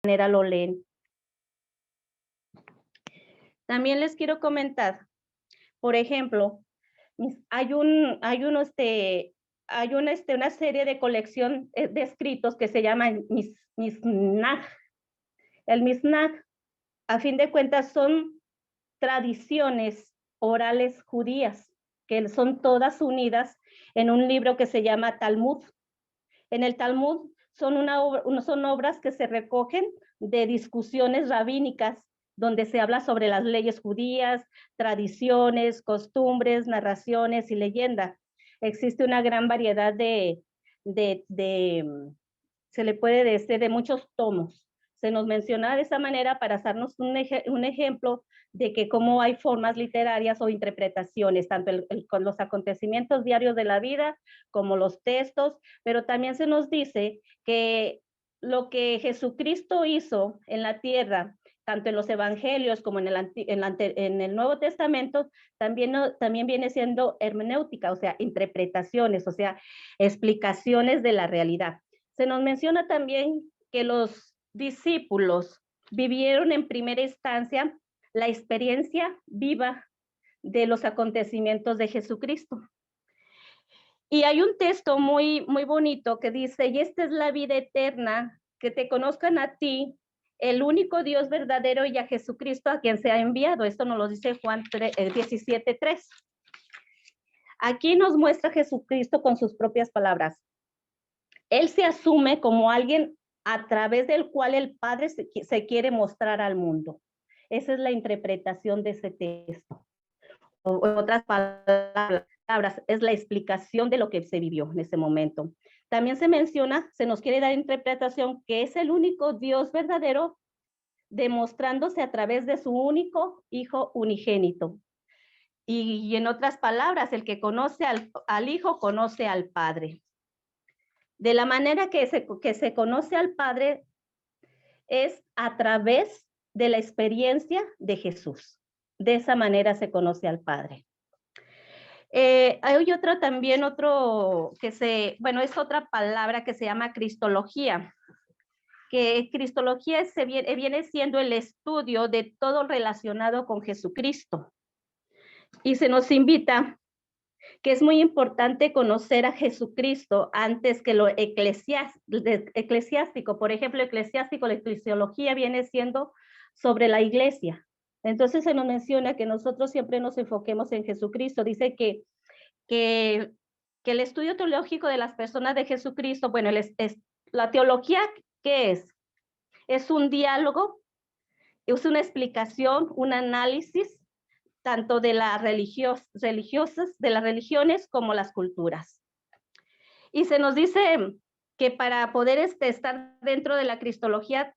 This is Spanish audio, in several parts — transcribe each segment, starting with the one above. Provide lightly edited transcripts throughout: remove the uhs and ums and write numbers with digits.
manera lo leen. También les quiero comentar, por ejemplo, una serie de colección de escritos que se llama Mishnah. El Mishnah, a fin de cuentas, son tradiciones orales judías, que son todas unidas en un libro que se llama Talmud. En el Talmud son obras que se recogen de discusiones rabínicas, donde se habla sobre las leyes judías, tradiciones, costumbres, narraciones y leyenda. Existe una gran variedad se le puede decir, de muchos tomos. Se nos menciona de esa manera para hacernos un ejemplo de que cómo hay formas literarias o interpretaciones, tanto con los acontecimientos diarios de la vida como los textos, pero también se nos dice que lo que Jesucristo hizo en la tierra, tanto en los evangelios como en el Nuevo Testamento, también viene siendo hermenéutica, o sea, interpretaciones, o sea, explicaciones de la realidad. Se nos menciona también que los discípulos vivieron en primera instancia la experiencia viva de los acontecimientos de Jesucristo. Y hay un texto muy bonito que dice, y esta es la vida eterna, que te conozcan a ti, el único Dios verdadero, y a Jesucristo a quien se ha enviado. Esto nos lo dice Juan 17:3. Aquí nos muestra Jesucristo con sus propias palabras. Él se asume como alguien a través del cual el Padre se quiere mostrar al mundo. Esa es la interpretación de ese texto. O en otras palabras, es la explicación de lo que se vivió en ese momento. También se menciona, se nos quiere dar interpretación que es el único Dios verdadero, demostrándose a través de su único Hijo unigénito. Y en otras palabras, el que conoce al Hijo conoce al Padre. De la manera que se conoce al Padre es a través de la experiencia de Jesús. De esa manera se conoce al Padre. Hay es otra palabra que se llama cristología, que cristología viene siendo el estudio de todo relacionado con Jesucristo. Y se nos invita que es muy importante conocer a Jesucristo antes que lo eclesiástico. Por ejemplo, la eclesiología viene siendo sobre la iglesia. Entonces se nos menciona que nosotros siempre nos enfoquemos en Jesucristo. Dice que el estudio teológico de las personas de Jesucristo, bueno, la teología, ¿qué es? Es un diálogo, es una explicación, un análisis tanto de las religiosas, de las religiones como las culturas. Y se nos dice que para poder estar dentro de la cristología,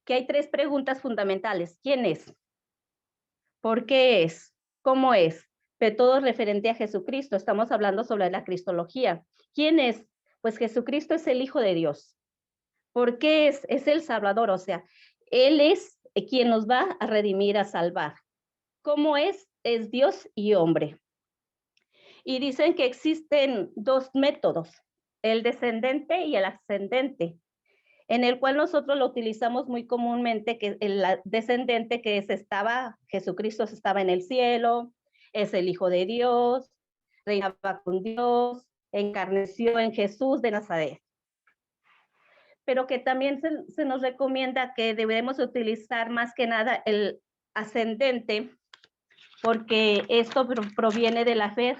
que hay 3 preguntas fundamentales. ¿Quién es? ¿Por qué es? ¿Cómo es? Pero todo referente a Jesucristo. Estamos hablando sobre la cristología. ¿Quién es? Pues Jesucristo es el Hijo de Dios. ¿Por qué es? Es el Salvador, o sea, Él es quien nos va a redimir, a salvar. ¿Cómo es? Es Dios y hombre. Y dicen que existen 2 métodos, el descendente y el ascendente, en el cual nosotros lo utilizamos muy comúnmente, que el descendente Jesucristo estaba en el cielo, es el Hijo de Dios, reinaba con Dios, encarneció en Jesús de Nazaret. Pero que también se nos recomienda que debemos utilizar más que nada el ascendente, porque esto proviene de la fe.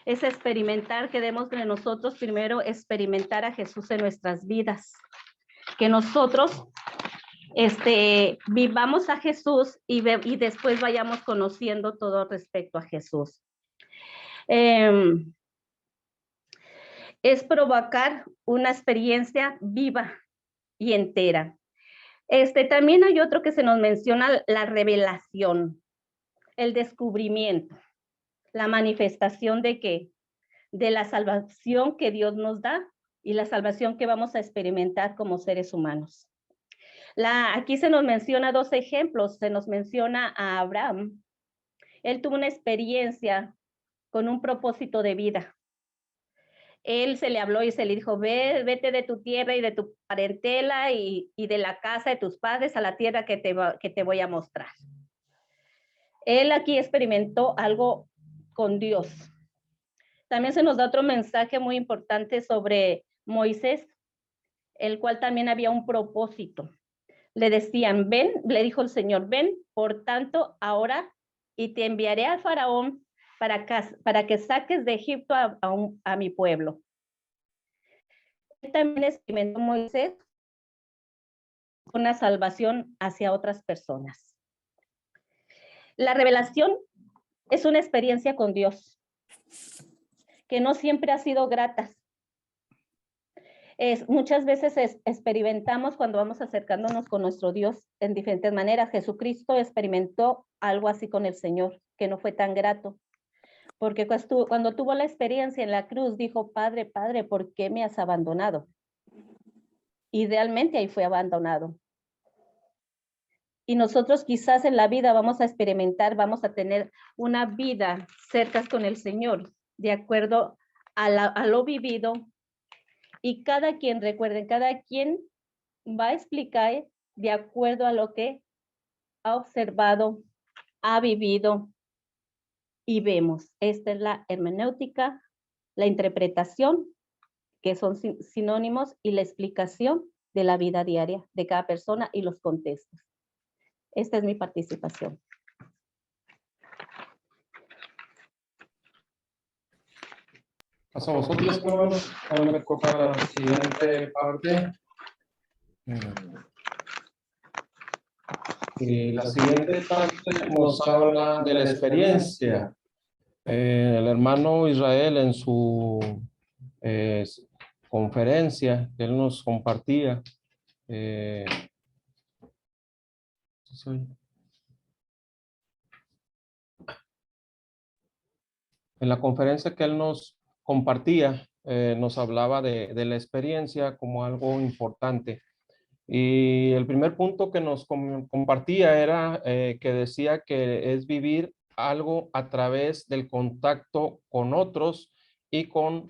Es experimentar, que debemos de nosotros primero experimentar a Jesús en nuestras vidas. Que nosotros vivamos a Jesús y después vayamos conociendo todo respecto a Jesús. Es provocar una experiencia viva y entera. También hay otro que se nos menciona, la revelación, el descubrimiento, la manifestación de ¿qué? De la salvación que Dios nos da y la salvación que vamos a experimentar como seres humanos. Aquí se nos menciona 2 ejemplos. Se nos menciona a Abraham. Él tuvo una experiencia con un propósito de vida. él se le habló y se le dijo, vete de tu tierra y de tu parentela y de la casa de tus padres a la tierra que te voy a mostrar. Él aquí experimentó algo con Dios. También se nos da otro mensaje muy importante sobre Moisés, el cual también había un propósito. Le decían, ven, le dijo el Señor, ven, por tanto, ahora, y te enviaré al faraón para que saques de Egipto a mi pueblo. Él también experimentó Moisés una salvación hacia otras personas. La revelación es una experiencia con Dios que no siempre ha sido grata. Muchas veces experimentamos cuando vamos acercándonos con nuestro Dios en diferentes maneras. Jesucristo experimentó algo así con el Señor, que no fue tan grato. Porque cuando tuvo la experiencia en la cruz, dijo, Padre, Padre, ¿por qué me has abandonado? Idealmente ahí fue abandonado. Y nosotros quizás en la vida vamos a experimentar, vamos a tener una vida cerca con el Señor, de acuerdo a lo vivido. Y cada quien, recuerden, cada quien va a explicar de acuerdo a lo que ha observado, ha vivido y vemos. Esta es la hermenéutica, la interpretación, que son sinónimos, y la explicación de la vida diaria de cada persona y los contextos. Esta es mi participación. Paso a vosotros, hermanos. Ahora me toca la siguiente parte. Y la siguiente parte nos habla de la experiencia. El hermano Israel en su conferencia, él nos compartía. En la conferencia que él nos compartía, nos hablaba de la experiencia como algo importante. Y el primer punto que nos compartía era que decía que es vivir algo a través del contacto con otros y con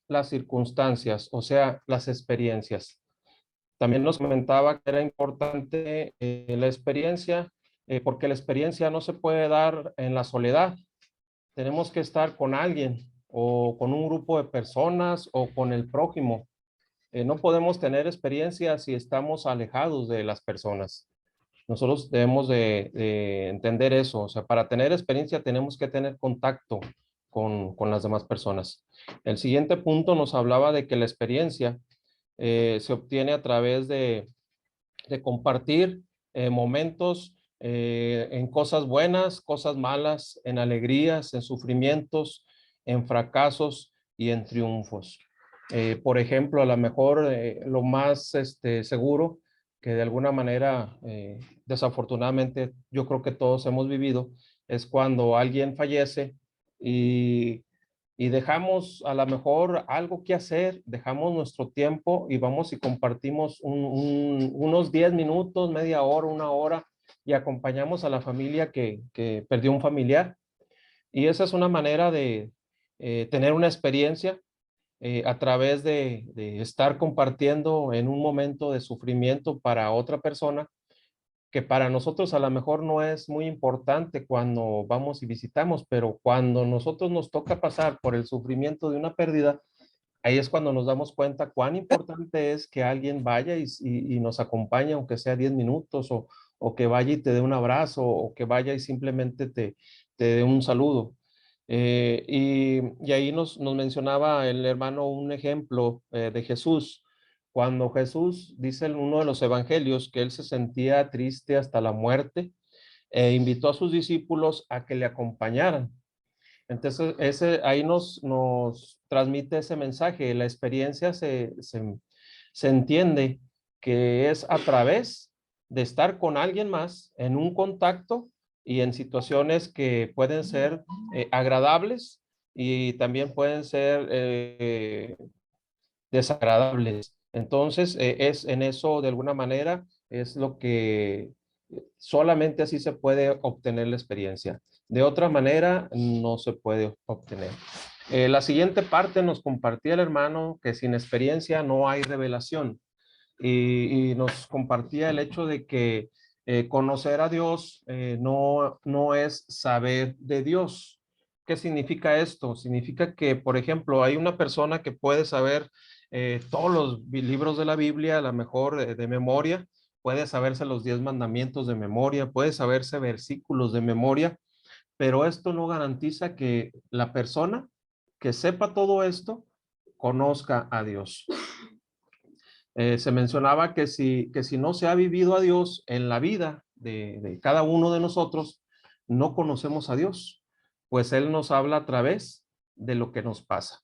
las circunstancias, o sea, las experiencias. También nos comentaba que era importante la experiencia, porque la experiencia no se puede dar en la soledad. Tenemos que estar con alguien o con un grupo de personas o con el prójimo. No podemos tener experiencia si estamos alejados de las personas. Nosotros debemos de entender eso. O sea, para tener experiencia tenemos que tener contacto con las demás personas. El siguiente punto nos hablaba de que la experiencia se obtiene a través de compartir momentos en cosas buenas, cosas malas, en alegrías, en sufrimientos, en fracasos y en triunfos. Por ejemplo, a lo mejor lo más seguro que de alguna manera, desafortunadamente, yo creo que todos hemos vivido, es cuando alguien fallece y dejamos a lo mejor algo que hacer, dejamos nuestro tiempo y vamos y compartimos unos 10 minutos, media hora, una hora y acompañamos a la familia que perdió un familiar. Y esa es una manera de tener una experiencia a través de estar compartiendo en un momento de sufrimiento para otra persona que para nosotros a lo mejor no es muy importante cuando vamos y visitamos, pero cuando nosotros nos toca pasar por el sufrimiento de una pérdida, ahí es cuando nos damos cuenta cuán importante es que alguien vaya y nos acompañe, aunque sea 10 minutos, o que vaya y te dé un abrazo, o que vaya y simplemente te dé un saludo. Y ahí nos mencionaba el hermano un ejemplo de Jesús. Cuando Jesús dice en uno de los evangelios que él se sentía triste hasta la muerte, invitó a sus discípulos a que le acompañaran. Entonces, ahí nos transmite ese mensaje. La experiencia se entiende que es a través de estar con alguien más en un contacto y en situaciones que pueden ser agradables y también pueden ser desagradables. Entonces, es en eso, de alguna manera, es lo que solamente así se puede obtener la experiencia. De otra manera, no se puede obtener. La siguiente parte nos compartía el hermano que sin experiencia no hay revelación. Y nos compartía el hecho de que conocer a Dios no es saber de Dios. ¿Qué significa esto? Significa que, por ejemplo, hay una persona que puede saber todos los libros de la Biblia, a lo mejor de memoria, puede saberse los 10 mandamientos de memoria, puede saberse versículos de memoria, pero esto no garantiza que la persona que sepa todo esto conozca a Dios. Se mencionaba que si no se ha vivido a Dios en la vida de cada uno de nosotros, no conocemos a Dios, pues Él nos habla a través de lo que nos pasa.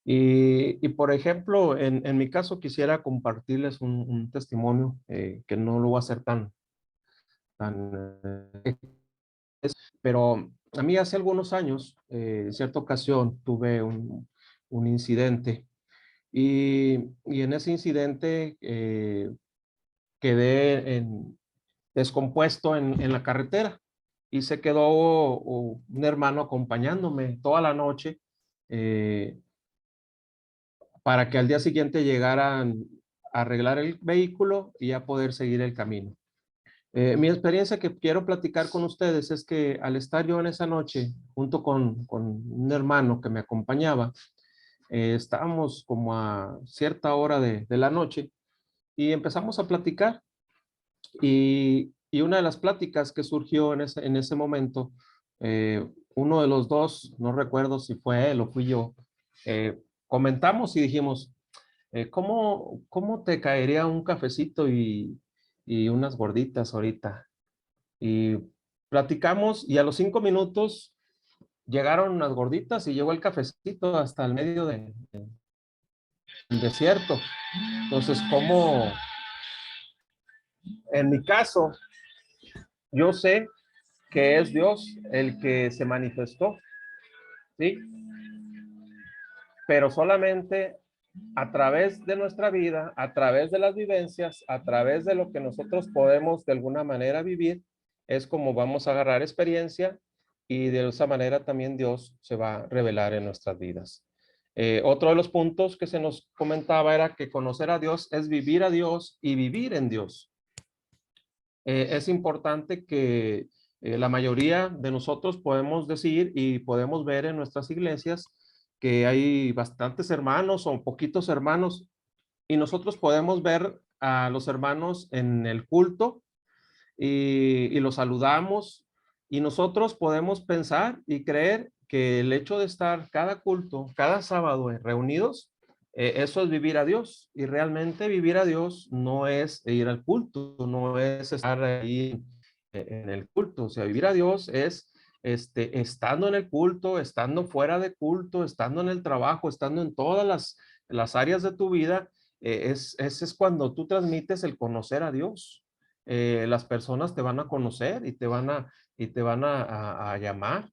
Y por ejemplo, en mi caso quisiera compartirles un testimonio que no lo voy a hacer tan pero a mí hace algunos años, en cierta ocasión, tuve un incidente y en ese incidente quedé descompuesto en la carretera y se quedó un hermano acompañándome toda la noche eh, para que al día siguiente llegaran a arreglar el vehículo y a poder seguir el camino. Mi experiencia que quiero platicar con ustedes es que al estar yo en esa noche, junto con un hermano que me acompañaba, estábamos como a cierta hora de la noche y empezamos a platicar. Y una de las pláticas que surgió en ese momento, uno de los dos, no recuerdo si fue él o fui yo, comentamos y dijimos, ¿cómo te caería un cafecito y unas gorditas ahorita? Y platicamos y a los 5 minutos llegaron unas gorditas y llegó el cafecito hasta el medio del desierto. Entonces, como en mi caso, yo sé que es Dios el que se manifestó, ¿sí? Pero solamente a través de nuestra vida, a través de las vivencias, a través de lo que nosotros podemos de alguna manera vivir, es como vamos a agarrar experiencia y de esa manera también Dios se va a revelar en nuestras vidas. Otro de los puntos que se nos comentaba era que conocer a Dios es vivir a Dios y vivir en Dios. Es importante que la mayoría de nosotros podemos decir y podemos ver en nuestras iglesias que hay bastantes hermanos o poquitos hermanos y nosotros podemos ver a los hermanos en el culto y los saludamos y nosotros podemos pensar y creer que el hecho de estar cada culto, cada sábado reunidos, eso es vivir a Dios y realmente vivir a Dios no es ir al culto, no es estar ahí en el culto, o sea, vivir a Dios es estando en el culto, estando fuera de culto, estando en el trabajo, estando en todas las áreas de tu vida, ese es cuando tú transmites el conocer a Dios. Las personas te van a conocer y te van a llamar.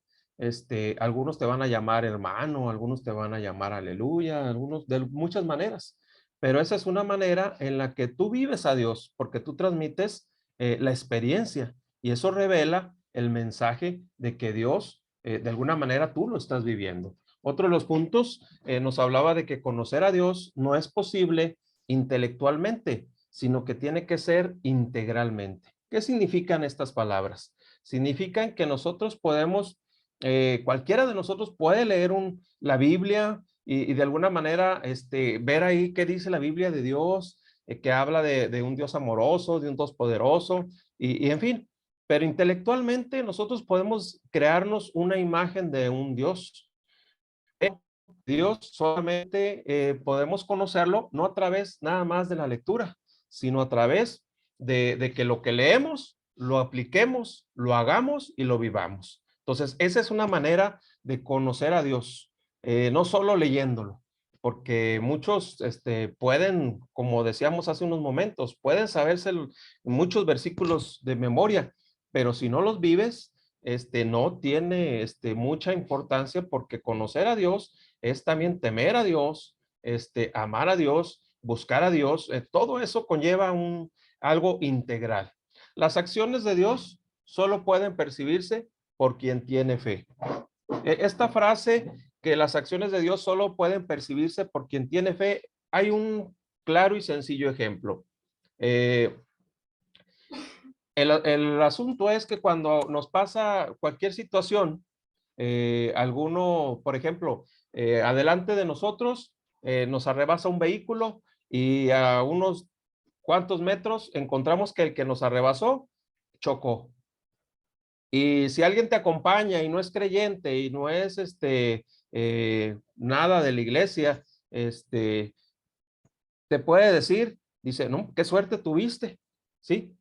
Algunos te van a llamar hermano, algunos te van a llamar aleluya, algunos de muchas maneras. Pero esa es una manera en la que tú vives a Dios, porque tú transmites la experiencia y eso revela el mensaje de que Dios, de alguna manera, tú lo estás viviendo. Otro de los puntos nos hablaba de que conocer a Dios no es posible intelectualmente, sino que tiene que ser integralmente. ¿Qué significan estas palabras? Significan que nosotros podemos, cualquiera de nosotros puede leer la Biblia y de alguna manera ver ahí qué dice la Biblia de Dios, que habla de un Dios amoroso, de un Dios poderoso, y en fin, pero intelectualmente nosotros podemos crearnos una imagen de un Dios. Dios solamente podemos conocerlo no a través nada más de la lectura, sino a través de que lo que leemos, lo apliquemos, lo hagamos y lo vivamos. Entonces, esa es una manera de conocer a Dios, no solo leyéndolo, porque muchos pueden, como decíamos hace unos momentos, pueden saberse muchos versículos de memoria, pero si no los vives, no tiene mucha importancia porque conocer a Dios es también temer a Dios, amar a Dios, buscar a Dios, todo eso conlleva algo integral. Las acciones de Dios solo pueden percibirse por quien tiene fe. Esta frase que las acciones de Dios solo pueden percibirse por quien tiene fe, hay un claro y sencillo ejemplo. El asunto es que cuando nos pasa cualquier situación, alguno, por ejemplo, adelante de nosotros, nos arrebasa un vehículo y a unos cuantos metros encontramos que el que nos arrebasó chocó. Y si alguien te acompaña y no es creyente y no es nada de la iglesia, te puede decir, dice, no, qué suerte tuviste, ¿sí?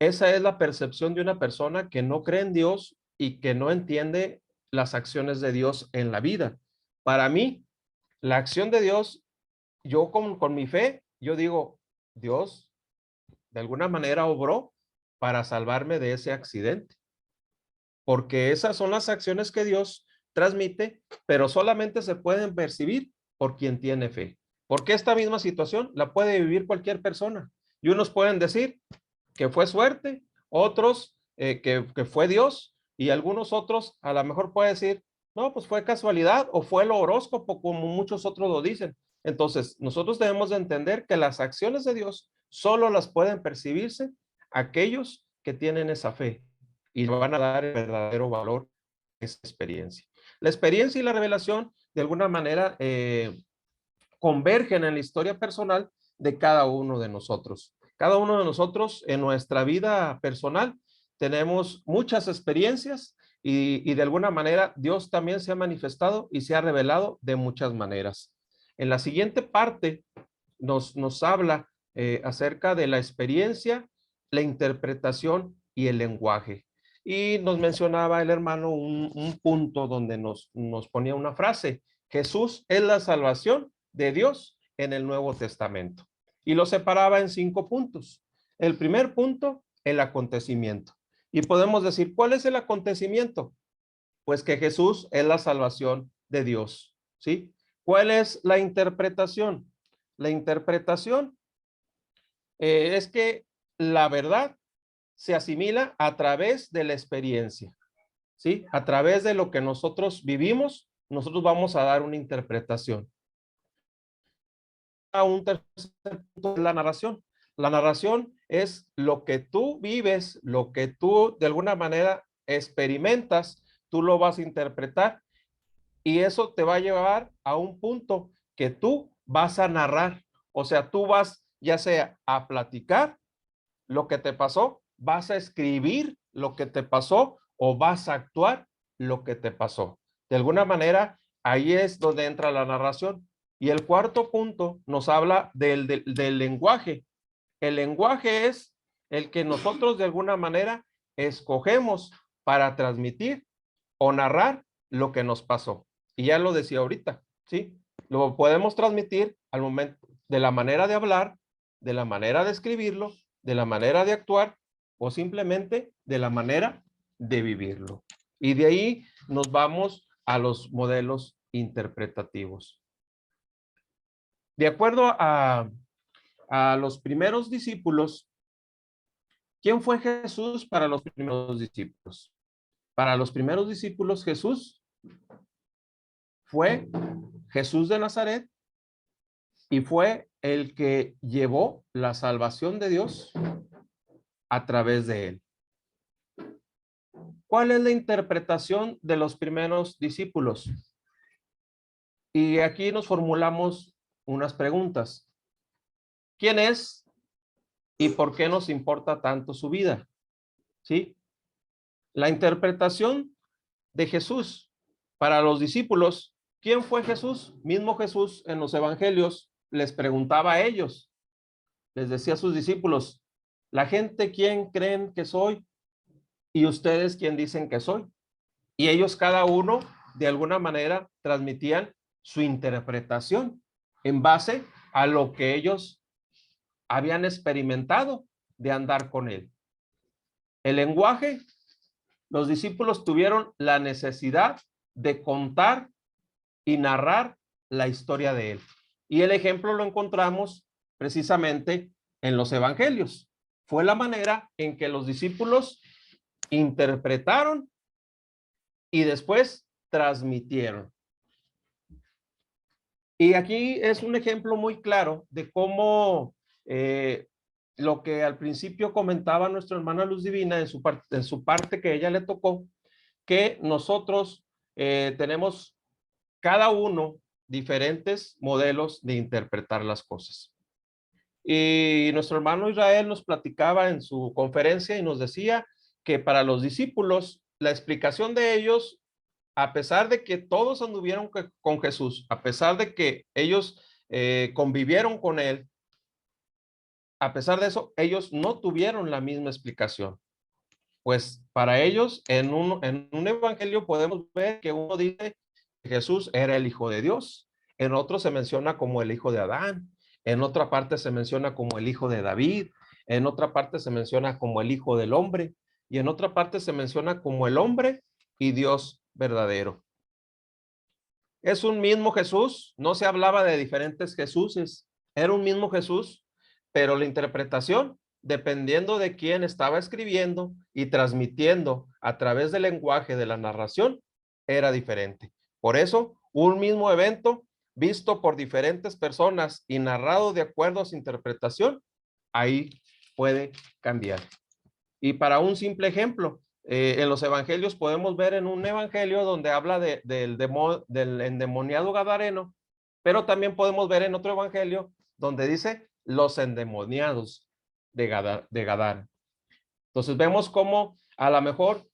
Esa es la percepción de una persona que no cree en Dios y que no entiende las acciones de Dios en la vida. Para mí, la acción de Dios, yo con mi fe, yo digo, Dios de alguna manera obró para salvarme de ese accidente, porque esas son las acciones que Dios transmite, pero solamente se pueden percibir por quien tiene fe. Porque esta misma situación la puede vivir cualquier persona. Y unos pueden decir que fue suerte, otros que fue Dios, y algunos otros a lo mejor puede decir, no, pues fue casualidad o fue el horóscopo, como muchos otros lo dicen. Entonces, nosotros debemos de entender que las acciones de Dios solo las pueden percibirse aquellos que tienen esa fe y van a dar el verdadero valor a esa experiencia. La experiencia y la revelación, de alguna manera, convergen en la historia personal de cada uno de nosotros. Cada uno de nosotros en nuestra vida personal tenemos muchas experiencias y de alguna manera Dios también se ha manifestado y se ha revelado de muchas maneras. En la siguiente parte nos habla acerca de la experiencia, la interpretación y el lenguaje. Y nos mencionaba el hermano un punto donde nos ponía una frase: Jesús es la salvación de Dios en el Nuevo Testamento. Y lo separaba en 5 puntos. El primer punto, el acontecimiento. Y podemos decir, ¿cuál es el acontecimiento? Pues que Jesús es la salvación de Dios, ¿sí? ¿Cuál es la interpretación? La interpretación es que la verdad se asimila a través de la experiencia, ¿sí? A través de lo que nosotros vivimos, nosotros vamos a dar una interpretación. A un tercer punto es la narración. La narración es lo que tú vives, lo que tú de alguna manera experimentas, tú lo vas a interpretar y eso te va a llevar a un punto que tú vas a narrar. O sea, tú vas ya sea a platicar lo que te pasó, vas a escribir lo que te pasó o vas a actuar lo que te pasó. De alguna manera, ahí es donde entra la narración. Y el cuarto punto nos habla del lenguaje. El lenguaje es el que nosotros de alguna manera escogemos para transmitir o narrar lo que nos pasó. Y ya lo decía ahorita, ¿sí? Lo podemos transmitir al momento de la manera de hablar, de la manera de escribirlo, de la manera de actuar o simplemente de la manera de vivirlo. Y de ahí nos vamos a los modelos interpretativos. De acuerdo a los primeros discípulos, ¿quién fue Jesús para los primeros discípulos? Para los primeros discípulos, Jesús fue Jesús de Nazaret y fue el que llevó la salvación de Dios a través de él. ¿Cuál es la interpretación de los primeros discípulos? Y aquí nos formulamos unas preguntas. ¿Quién es y por qué nos importa tanto su vida? ¿Sí? La interpretación de Jesús para los discípulos. ¿Quién fue Jesús? Mismo Jesús en los evangelios les preguntaba a ellos, les decía a sus discípulos, la gente, ¿quién creen que soy? Y ustedes, ¿quién dicen que soy? Y ellos cada uno de alguna manera transmitían su interpretación en base a lo que ellos habían experimentado de andar con él. El lenguaje, los discípulos tuvieron la necesidad de contar y narrar la historia de él. Y el ejemplo lo encontramos precisamente en los evangelios. Fue la manera en que los discípulos interpretaron y después transmitieron. Y aquí es un ejemplo muy claro de cómo lo que al principio comentaba nuestra hermana Luz Divina en su parte que ella le tocó, que nosotros tenemos cada uno diferentes modelos de interpretar las cosas. Y nuestro hermano Israel nos platicaba en su conferencia y nos decía que para los discípulos la explicación de ellos, a pesar de que todos anduvieron con Jesús, a pesar de que ellos convivieron con él, a pesar de eso, ellos no tuvieron la misma explicación. Pues para ellos, en un evangelio podemos ver que uno dice que Jesús era el Hijo de Dios, en otro se menciona como el Hijo de Adán, en otra parte se menciona como el Hijo de David, en otra parte se menciona como el Hijo del Hombre, y en otra parte se menciona como el hombre y Dios verdadero. Es un mismo Jesús, no se hablaba de diferentes Jesuses, era un mismo Jesús, pero la interpretación, dependiendo de quién estaba escribiendo y transmitiendo a través del lenguaje de la narración, era diferente. Por eso, un mismo evento visto por diferentes personas y narrado de acuerdo a su interpretación, ahí puede cambiar. Y para un simple ejemplo, en los evangelios podemos ver en un evangelio donde habla del endemoniado gadareno, pero también podemos ver en otro evangelio donde dice los endemoniados de Gadara. Entonces vemos cómo a lo mejor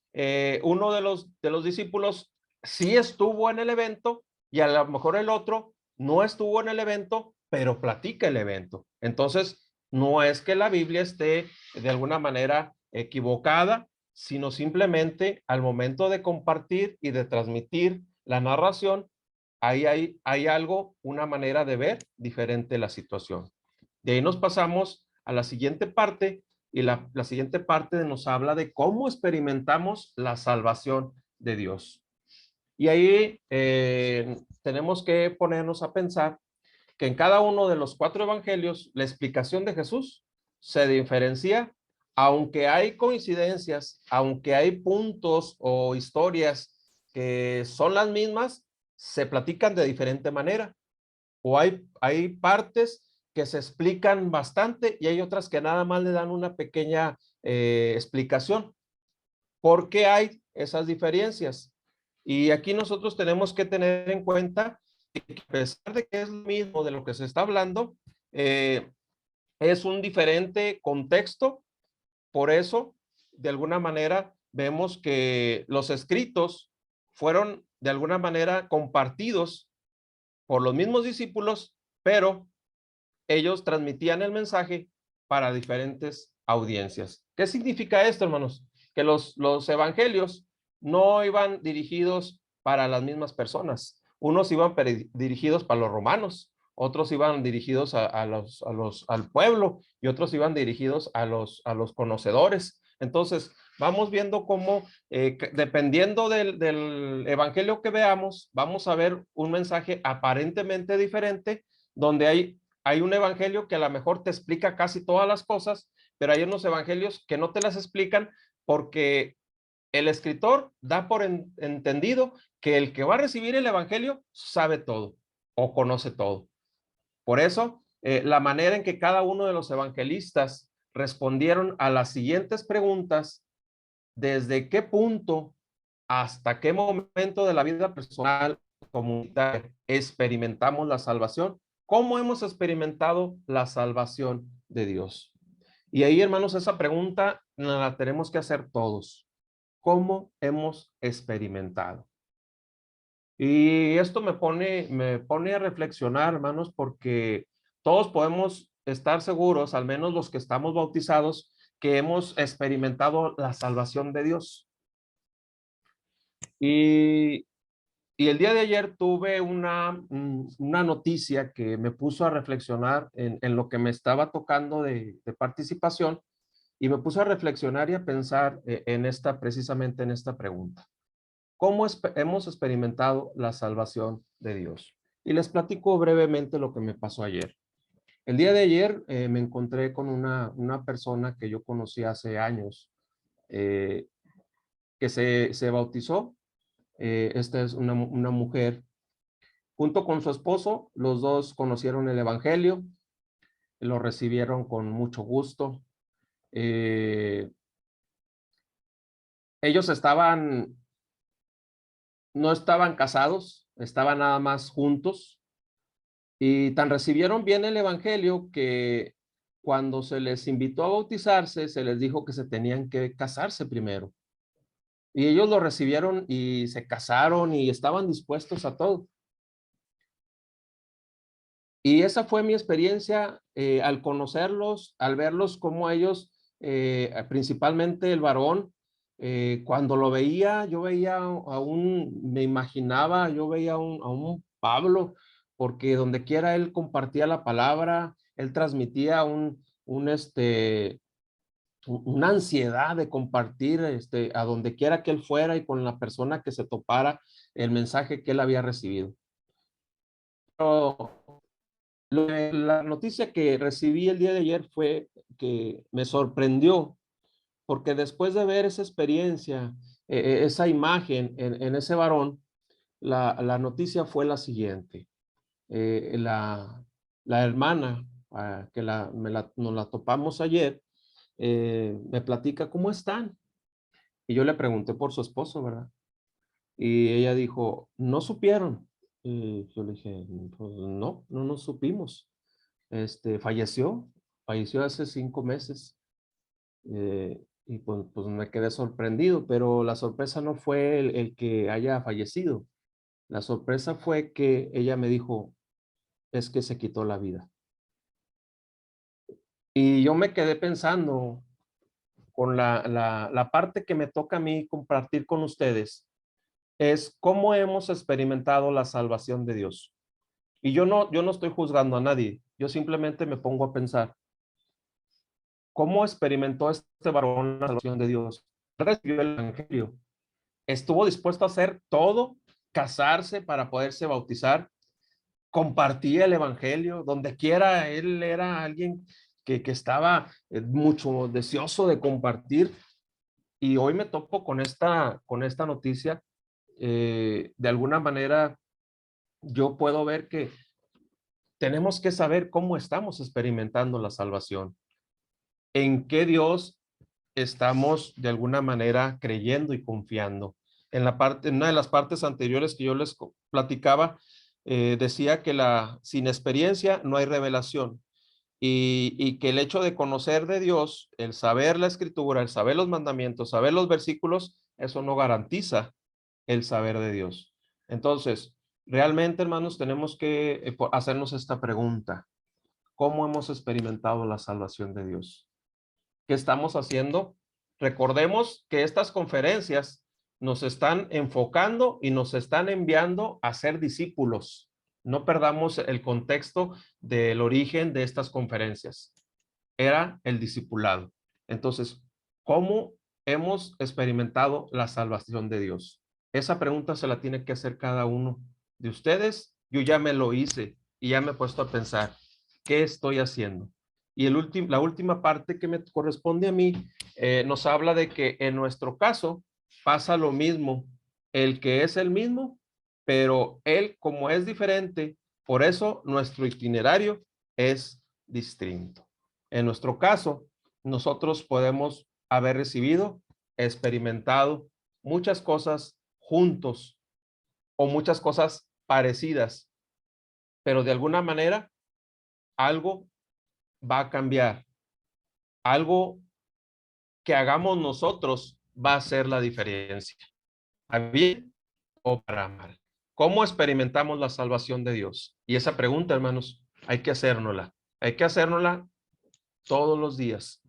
uno de los discípulos sí estuvo en el evento y a lo mejor el otro no estuvo en el evento, pero platica el evento. Entonces, no es que la Biblia esté de alguna manera equivocada, sino simplemente al momento de compartir y de transmitir la narración, ahí hay algo, una manera de ver diferente la situación. De ahí nos pasamos a la siguiente parte, y la siguiente parte nos habla de cómo experimentamos la salvación de Dios. Y ahí tenemos que ponernos a pensar que en cada uno de los 4 evangelios la explicación de Jesús se diferencia, aunque hay coincidencias, aunque hay puntos o historias que son las mismas, se platican de diferente manera. O hay partes que se explican bastante y hay otras que nada más le dan una pequeña explicación. ¿Por qué hay esas diferencias? Y aquí nosotros tenemos que tener en cuenta que a pesar de que es lo mismo de lo que se está hablando, es un diferente contexto. Por eso, de alguna manera, vemos que los escritos fueron de alguna manera compartidos por los mismos discípulos, pero ellos transmitían el mensaje para diferentes audiencias. ¿Qué significa esto, hermanos? Que los evangelios no iban dirigidos para las mismas personas. Unos iban dirigidos para los romanos, otros iban dirigidos al pueblo y otros iban dirigidos a los conocedores. Entonces, vamos viendo cómo, dependiendo del evangelio que veamos, vamos a ver un mensaje aparentemente diferente, donde hay un evangelio que a lo mejor te explica casi todas las cosas, pero hay unos evangelios que no te las explican porque el escritor da por entendido que el que va a recibir el evangelio sabe todo o conoce todo. Por eso, la manera en que cada uno de los evangelistas respondieron a las siguientes preguntas, desde qué punto hasta qué momento de la vida personal, comunitaria, experimentamos la salvación, cómo hemos experimentado la salvación de Dios. Y ahí, hermanos, esa pregunta la tenemos que hacer todos. ¿Cómo hemos experimentado? Y esto me pone a reflexionar, hermanos, porque todos podemos estar seguros, al menos los que estamos bautizados, que hemos experimentado la salvación de Dios. Y el día de ayer tuve una noticia que me puso a reflexionar en lo que me estaba tocando de participación, y me puso a reflexionar y a pensar precisamente en esta pregunta. ¿Cómo hemos experimentado la salvación de Dios? Y les platico brevemente lo que me pasó ayer. El día de ayer me encontré con una persona que yo conocí hace años, eh, que se bautizó. Esta es una mujer Junto con su esposo, los dos conocieron el evangelio, lo recibieron con mucho gusto. Ellos no estaban casados, estaban nada más juntos, y tan recibieron bien el evangelio que cuando se les invitó a bautizarse, se les dijo que se tenían que casarse primero. Y ellos lo recibieron y se casaron y estaban dispuestos a todo. Y esa fue mi experiencia al conocerlos, al verlos como ellos, principalmente el varón, cuando lo veía, yo veía me imaginaba, yo veía a un Pablo, porque donde quiera él compartía la palabra, él transmitía una ansiedad de compartir a donde quiera que él fuera y con la persona que se topara el mensaje que él había recibido. Pero la noticia que recibí el día de ayer fue que me sorprendió, porque después de ver esa experiencia, esa imagen en ese varón, la noticia fue la siguiente. La hermana que nos la topamos ayer, me platica cómo están. Y yo le pregunté por su esposo, ¿verdad? Y ella dijo, no supieron. Y yo le dije, pues no, no nos supimos. Falleció, falleció hace 5 meses. Y pues me quedé sorprendido, pero la sorpresa no fue el que haya fallecido. La sorpresa fue que ella me dijo, es que se quitó la vida. Y yo me quedé pensando con la parte que me toca a mí compartir con ustedes, es cómo hemos experimentado la salvación de Dios. Y yo no estoy juzgando a nadie, yo simplemente me pongo a pensar, ¿cómo experimentó este varón la salvación de Dios? Recibió el evangelio, estuvo dispuesto a hacer todo, casarse para poderse bautizar, compartía el evangelio, donde quiera él era alguien que estaba mucho deseoso de compartir. Y hoy me topo con esta noticia. De alguna manera yo puedo ver que tenemos que saber cómo estamos experimentando la salvación, en qué Dios estamos de alguna manera creyendo y confiando. En una de las partes anteriores que yo les platicaba, decía que sin experiencia no hay revelación, y que el hecho de conocer de Dios, el saber la escritura, el saber los mandamientos, saber los versículos, eso no garantiza el saber de Dios. Entonces, realmente, hermanos, tenemos que hacernos esta pregunta: ¿cómo hemos experimentado la salvación de Dios? ¿Qué estamos haciendo? Recordemos que estas conferencias nos están enfocando y nos están enviando a ser discípulos. No perdamos el contexto del origen de estas conferencias. Era el discipulado. Entonces, ¿cómo hemos experimentado la salvación de Dios? Esa pregunta se la tiene que hacer cada uno de ustedes. Yo ya me lo hice y ya me he puesto a pensar, ¿qué estoy haciendo? Y la última parte que me corresponde a mí nos habla de que en nuestro caso pasa lo mismo. El que es el mismo, pero él como es diferente, por eso nuestro itinerario es distinto. En nuestro caso, nosotros podemos haber recibido, experimentado muchas cosas juntos o muchas cosas parecidas, pero de alguna manera algo va a cambiar. Algo que hagamos nosotros va a hacer la diferencia, para bien o para mal. ¿Cómo experimentamos la salvación de Dios? Y esa pregunta, hermanos, hay que hacérnosla. Hay que hacérnosla todos los días,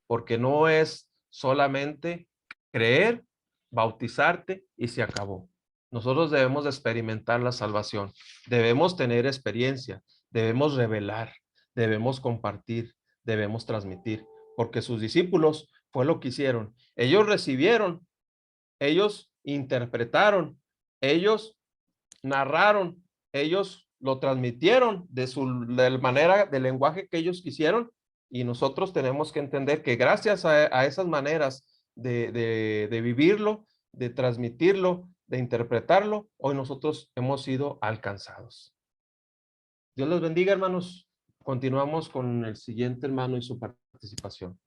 porque no es solamente creer, bautizarte y se acabó. Nosotros debemos de experimentar la salvación, debemos tener experiencia, debemos revelar, debemos compartir, debemos transmitir, porque sus discípulos fue lo que hicieron. Ellos recibieron, ellos interpretaron, ellos narraron, ellos lo transmitieron de la manera, del lenguaje que ellos quisieron, y nosotros tenemos que entender que gracias a esas maneras de vivirlo, de transmitirlo, de interpretarlo, hoy nosotros hemos sido alcanzados. Dios los bendiga, hermanos. Continuamos con el siguiente hermano y su participación.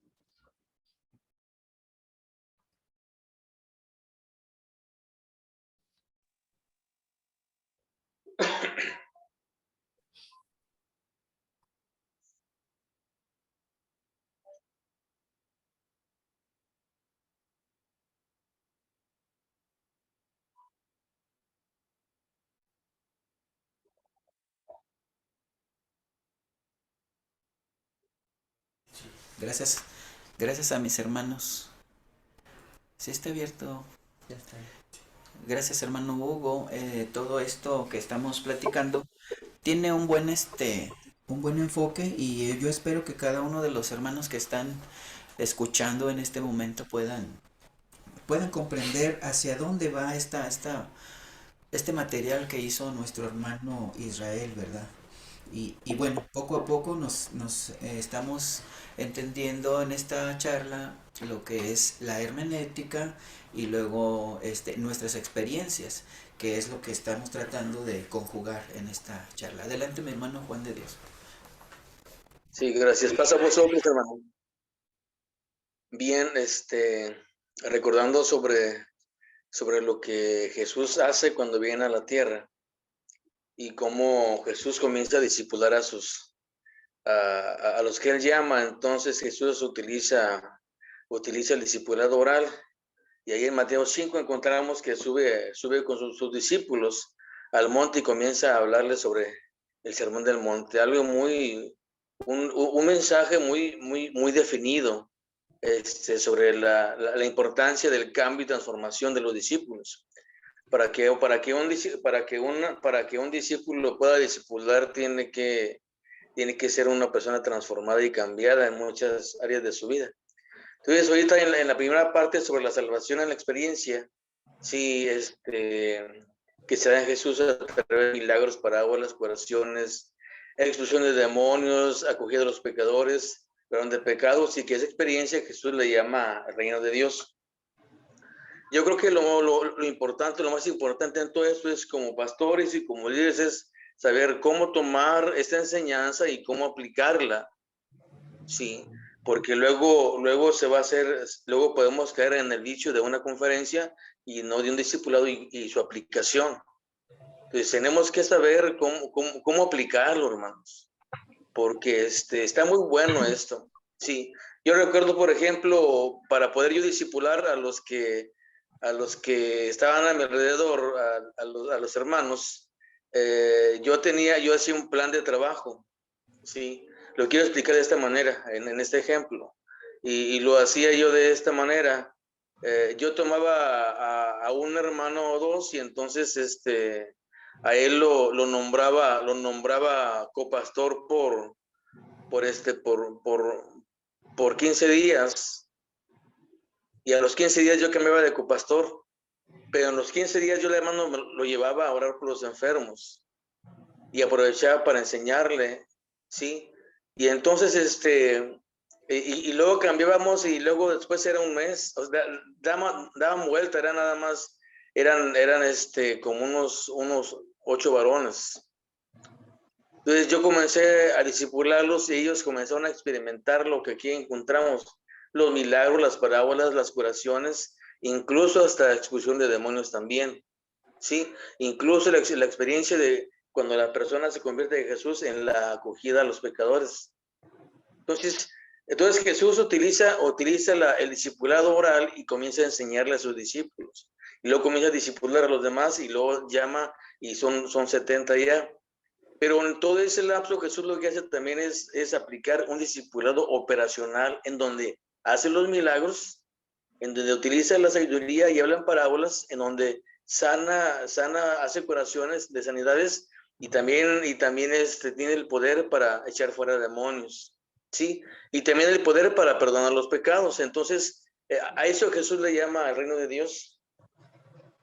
Gracias, gracias a mis hermanos. ¿Sí está abierto? Ya está. Gracias, hermano Hugo. Todo esto que estamos platicando tiene un buen enfoque, y yo espero que cada uno de los hermanos que están escuchando en este momento puedan comprender hacia dónde va este material que hizo nuestro hermano Israel, ¿verdad? Y bueno, poco a poco nos estamos entendiendo en esta charla lo que es la hermenéutica, y luego nuestras experiencias, que es lo que estamos tratando de conjugar en esta charla. Adelante, mi hermano Juan de Dios. Sí, gracias. Pasamos sobre, hermano. Bien, recordando sobre lo que Jesús hace cuando viene a la tierra y cómo Jesús comienza a discipular a los que él llama. Entonces Jesús utiliza el discipulado oral, y ahí en Mateo 5 encontramos que sube con sus discípulos al monte y comienza a hablarles sobre el sermón del monte, algo un mensaje muy definido, sobre la importancia del cambio y transformación de los discípulos. Para que un discípulo pueda discipular, tiene que ser una persona transformada y cambiada en muchas áreas de su vida. Entonces, ahorita en la primera parte sobre la salvación en la experiencia, sí, que se da en Jesús a través de milagros, parábolas, curaciones, expulsión de demonios, acogida de los pecadores, perdón de pecados, y que esa experiencia Jesús le llama el reino de Dios. Yo creo que lo importante, lo más importante en todo esto es, como pastores y como líderes, es saber cómo tomar esta enseñanza y cómo aplicarla, sí, porque luego se va a hacer, luego podemos caer en el vicio de una conferencia y no de un discipulado y su aplicación. Entonces tenemos que saber cómo aplicarlo, hermanos, porque está muy bueno esto. Sí, yo recuerdo, por ejemplo, para poder yo discipular a los que estaban a mi alrededor, a los hermanos, yo hacía un plan de trabajo, sí. Lo quiero explicar de esta manera, en este ejemplo, y lo hacía yo de esta manera. Yo tomaba a un hermano o dos, y entonces a él lo nombraba copastor por 15 días, y a los 15 días yo cambiaba de copastor, pero en los 15 días yo el hermano lo llevaba a orar por los enfermos y aprovechaba para enseñarle, ¿sí? Y entonces, y luego cambiábamos, y luego después era un mes, o sea, daban vuelta, era nada más, eran como unos 8 varones. Entonces yo comencé a discipularlos, y ellos comenzaron a experimentar lo que aquí encontramos: los milagros, las parábolas, las curaciones, incluso hasta la expulsión de demonios también, ¿sí? Incluso la experiencia de cuando la persona se convierte en Jesús, en la acogida a los pecadores. Entonces Jesús utiliza el discipulado oral y comienza a enseñarle a sus discípulos. Y luego comienza a discipular a los demás, y luego llama, y son 70 ya. Pero en todo ese lapso Jesús lo que hace también es aplicar un discipulado operacional, en donde hace los milagros, en donde utiliza la sabiduría y habla en parábolas, en donde sana, hace curaciones de sanidades, y también tiene el poder para echar fuera demonios, ¿sí? Y también el poder para perdonar los pecados. Entonces, a eso Jesús le llama el reino de Dios,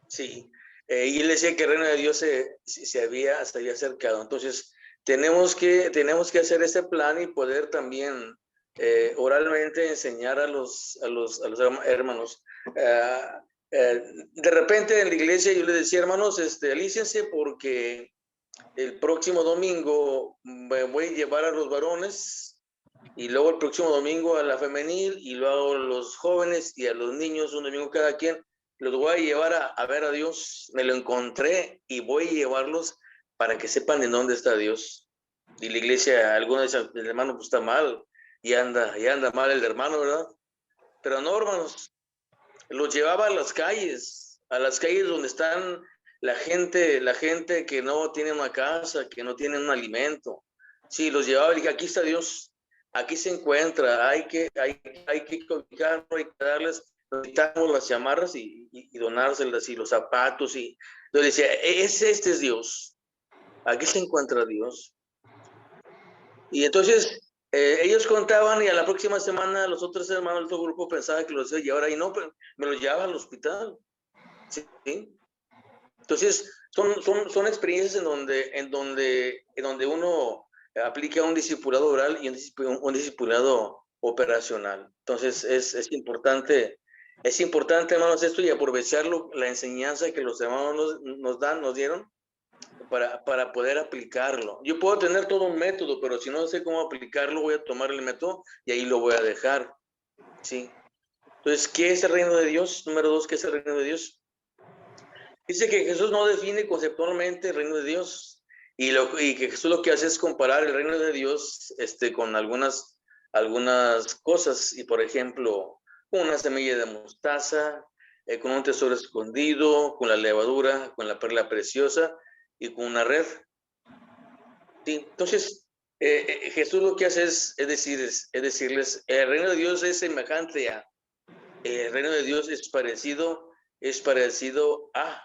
sí. Y él decía que el reino de Dios se había acercado. Entonces, tenemos que hacer ese plan y poder también oralmente enseñar a los hermanos. De repente en la iglesia yo le decía, hermanos, alícense porque el próximo domingo me voy a llevar a los varones y luego el próximo domingo a la femenil y luego a los jóvenes y a los niños, un domingo cada quien, los voy a llevar a ver a Dios. Me lo encontré y voy a llevarlos para que sepan en dónde está Dios. Y la iglesia, algunos dicen, el hermano pues está mal, y anda mal el hermano, ¿verdad? Pero no, hermanos, los llevaba a las calles donde están la gente que no tiene una casa, que no tiene un alimento. Sí, los llevaba y dije, aquí está Dios, aquí se encuentra, hay que cobijarlo, hay que darles, necesitamos las chamarras y donárselas y los zapatos. Y entonces decía, este es Dios, aquí se encuentra Dios. Y entonces ellos contaban y a la próxima semana los otros hermanos del otro grupo pensaban que los iba a llevar ahí, no, pero me los llevaba al hospital. ¿Sí? Entonces son experiencias en donde uno aplica un discipulado oral y un discipulado operacional. Entonces es importante, hermanos, esto y aprovecharlo, la enseñanza que los hermanos nos dieron, para poder aplicarlo. Yo puedo tener todo un método, pero si no sé cómo aplicarlo, voy a tomar el método y ahí lo voy a dejar. ¿Sí? Entonces, ¿qué es el reino de Dios? Número 2, ¿qué es el reino de Dios? Dice que Jesús no define conceptualmente el reino de Dios y que Jesús lo que hace es comparar el reino de Dios con algunas cosas, y por ejemplo, con una semilla de mostaza, con un tesoro escondido, con la levadura, con la perla preciosa y con una red. Sí, entonces, Jesús lo que hace es decirles, el reino de Dios es semejante a, el reino de Dios es parecido a.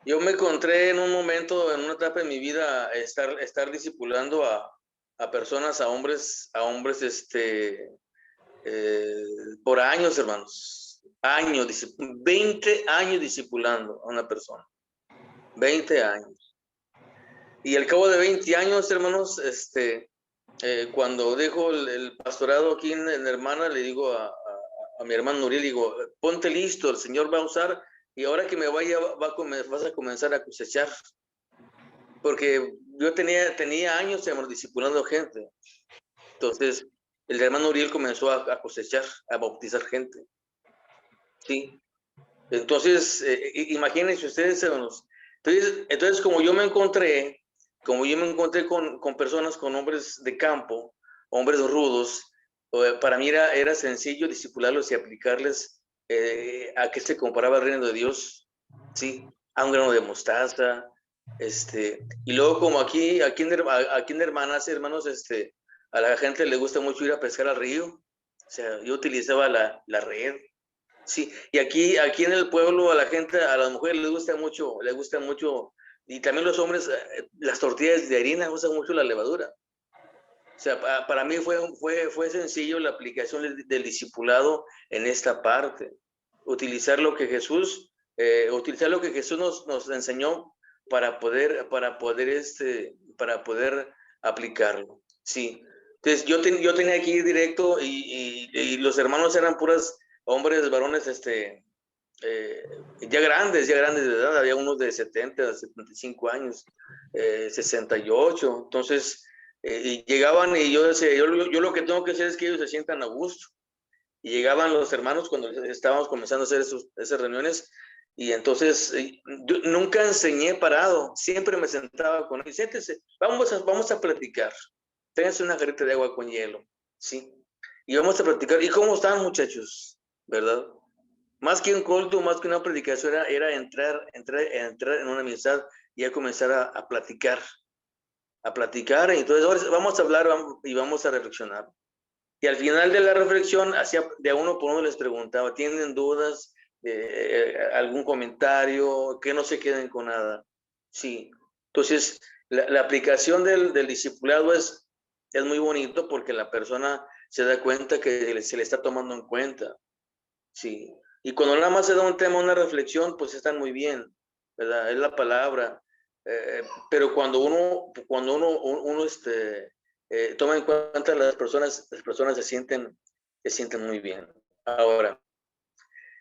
Yo me encontré en un momento, en una etapa de mi vida, estar discipulando a personas, a hombres, por años, hermanos. 20 años discipulando a una persona. 20 años. Y al cabo de 20 años, hermanos, cuando dejo el pastorado aquí en Hermana, le digo a mi hermano Nuriel, digo, ponte listo, el Señor va a usar, y ahora que me vaya, vas a comenzar a cosechar. Porque yo tenía años, hermano, discipulando gente. Entonces, el hermano Nuriel comenzó a cosechar, a bautizar gente. Sí. Entonces, imagínense ustedes, hermanos. Entonces, como yo me encontré con personas, con hombres de campo, hombres rudos, para mí era sencillo discipularlos y aplicarles a qué se comparaba el reino de Dios, ¿sí? A un grano de mostaza, y luego como aquí en Hermanas, hermanos, a la gente le gusta mucho ir a pescar al río, o sea, yo utilizaba la red. Sí, y aquí en el pueblo a la gente, a las mujeres les gusta mucho, y también los hombres, las tortillas de harina, usan mucho la levadura. O sea, para mí fue sencillo la aplicación del discipulado en esta parte. Utilizar lo que Jesús nos enseñó para poder aplicarlo. Sí. Entonces yo tenía que ir directo y los hermanos eran puras hombres, varones, ya grandes de edad, había unos de 70, 75 años, 68, entonces, y llegaban y yo decía, yo lo que tengo que hacer es que ellos se sientan a gusto, y llegaban los hermanos cuando estábamos comenzando a hacer esas reuniones, y entonces yo nunca enseñé parado, siempre me sentaba con ellos, siéntese, vamos a platicar, tráiganse una jarrita de agua con hielo, ¿sí? Y vamos a platicar, ¿y cómo están, muchachos? ¿Verdad? Más que un culto, más que una predicación, era entrar en una amistad y a comenzar a platicar. Y entonces ahora vamos a hablar y vamos a reflexionar. Y al final de la reflexión, de uno por uno les preguntaba, ¿tienen dudas? ¿Algún comentario? Que no se queden con nada. Sí. Entonces, la aplicación del discipulado es muy bonito porque la persona se da cuenta que se le está tomando en cuenta. Sí. Y cuando nada más se da un tema, una reflexión, pues están muy bien, ¿verdad? Es la palabra. Pero cuando uno toma en cuenta las personas se sienten muy bien. Ahora,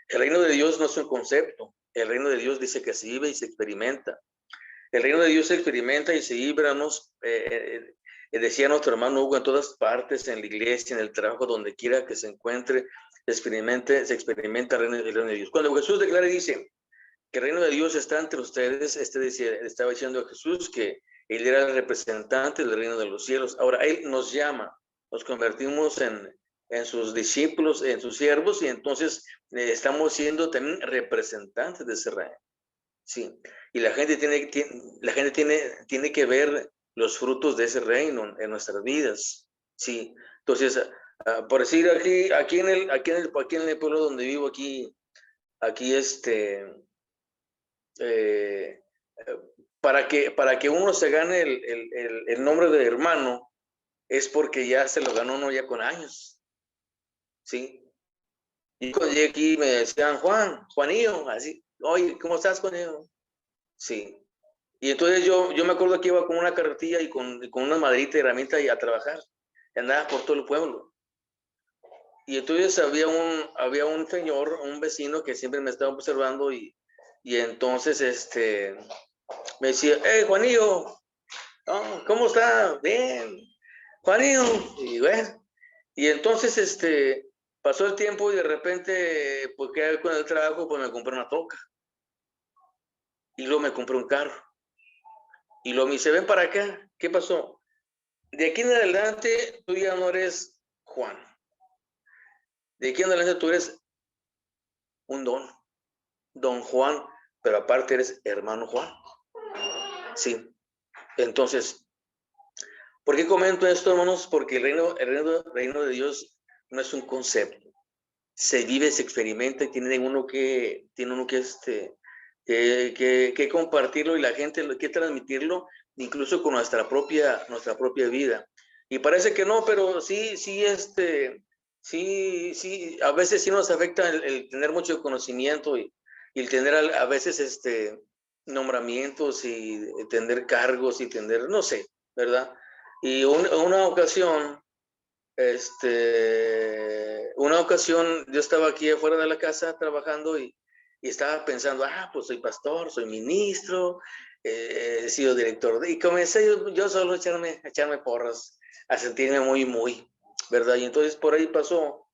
El reino de Dios no es un concepto. El reino de Dios dice que se vive y se experimenta. El reino de Dios se experimenta y se vive, decía nuestro hermano Hugo, en todas partes, en la iglesia, en el trabajo, donde quiera que se encuentre, se experimenta el reino de Dios. Cuando Jesús declara y dice que el reino de Dios está entre ustedes, estaba diciendo a Jesús que Él era el representante del reino de los cielos. Ahora, Él nos llama, nos convertimos en sus discípulos, en sus siervos, y entonces estamos siendo también representantes de ese reino. Sí, y la gente tiene que ver los frutos de ese reino en nuestras vidas. Sí, entonces, por decir aquí en el pueblo donde vivo, aquí para que uno se gane el nombre de hermano, es porque ya se lo ganó uno ya con años. Sí. Y cuando llegué aquí me decían, Juanillo, así, oye, ¿cómo estás, Juanillo? Sí. Y entonces yo me acuerdo que iba con una carretilla y con una maderita y herramienta y a trabajar. Y andaba por todo el pueblo. Y entonces había un señor, un vecino que siempre me estaba observando y entonces me decía, hey, Juanillo, oh, ¿cómo está? Bien, Juanillo. Y bueno, y entonces pasó el tiempo y de repente, pues que con el trabajo, pues me compré una troca. Y luego me compré un carro. Y luego me dice, ven para acá. ¿Qué pasó? De aquí en adelante, tú ya no eres Juan. De aquí en adelante tú eres un don Juan, pero aparte eres hermano Juan. Sí. Entonces, ¿por qué comento esto, hermanos? Porque el reino de Dios no es un concepto. Se vive, se experimenta y tiene uno que compartirlo y la gente que transmitirlo, incluso con nuestra propia vida. Y parece que no, pero sí, a veces sí nos afecta el tener mucho conocimiento y el tener a veces nombramientos y tener cargos y tener, no sé, ¿verdad? Y una ocasión yo estaba aquí afuera de la casa trabajando y estaba pensando, pues soy pastor, soy ministro, he sido director, y comencé yo solo a echarme porras, a sentirme muy, ¿verdad? Y entonces por ahí pasó,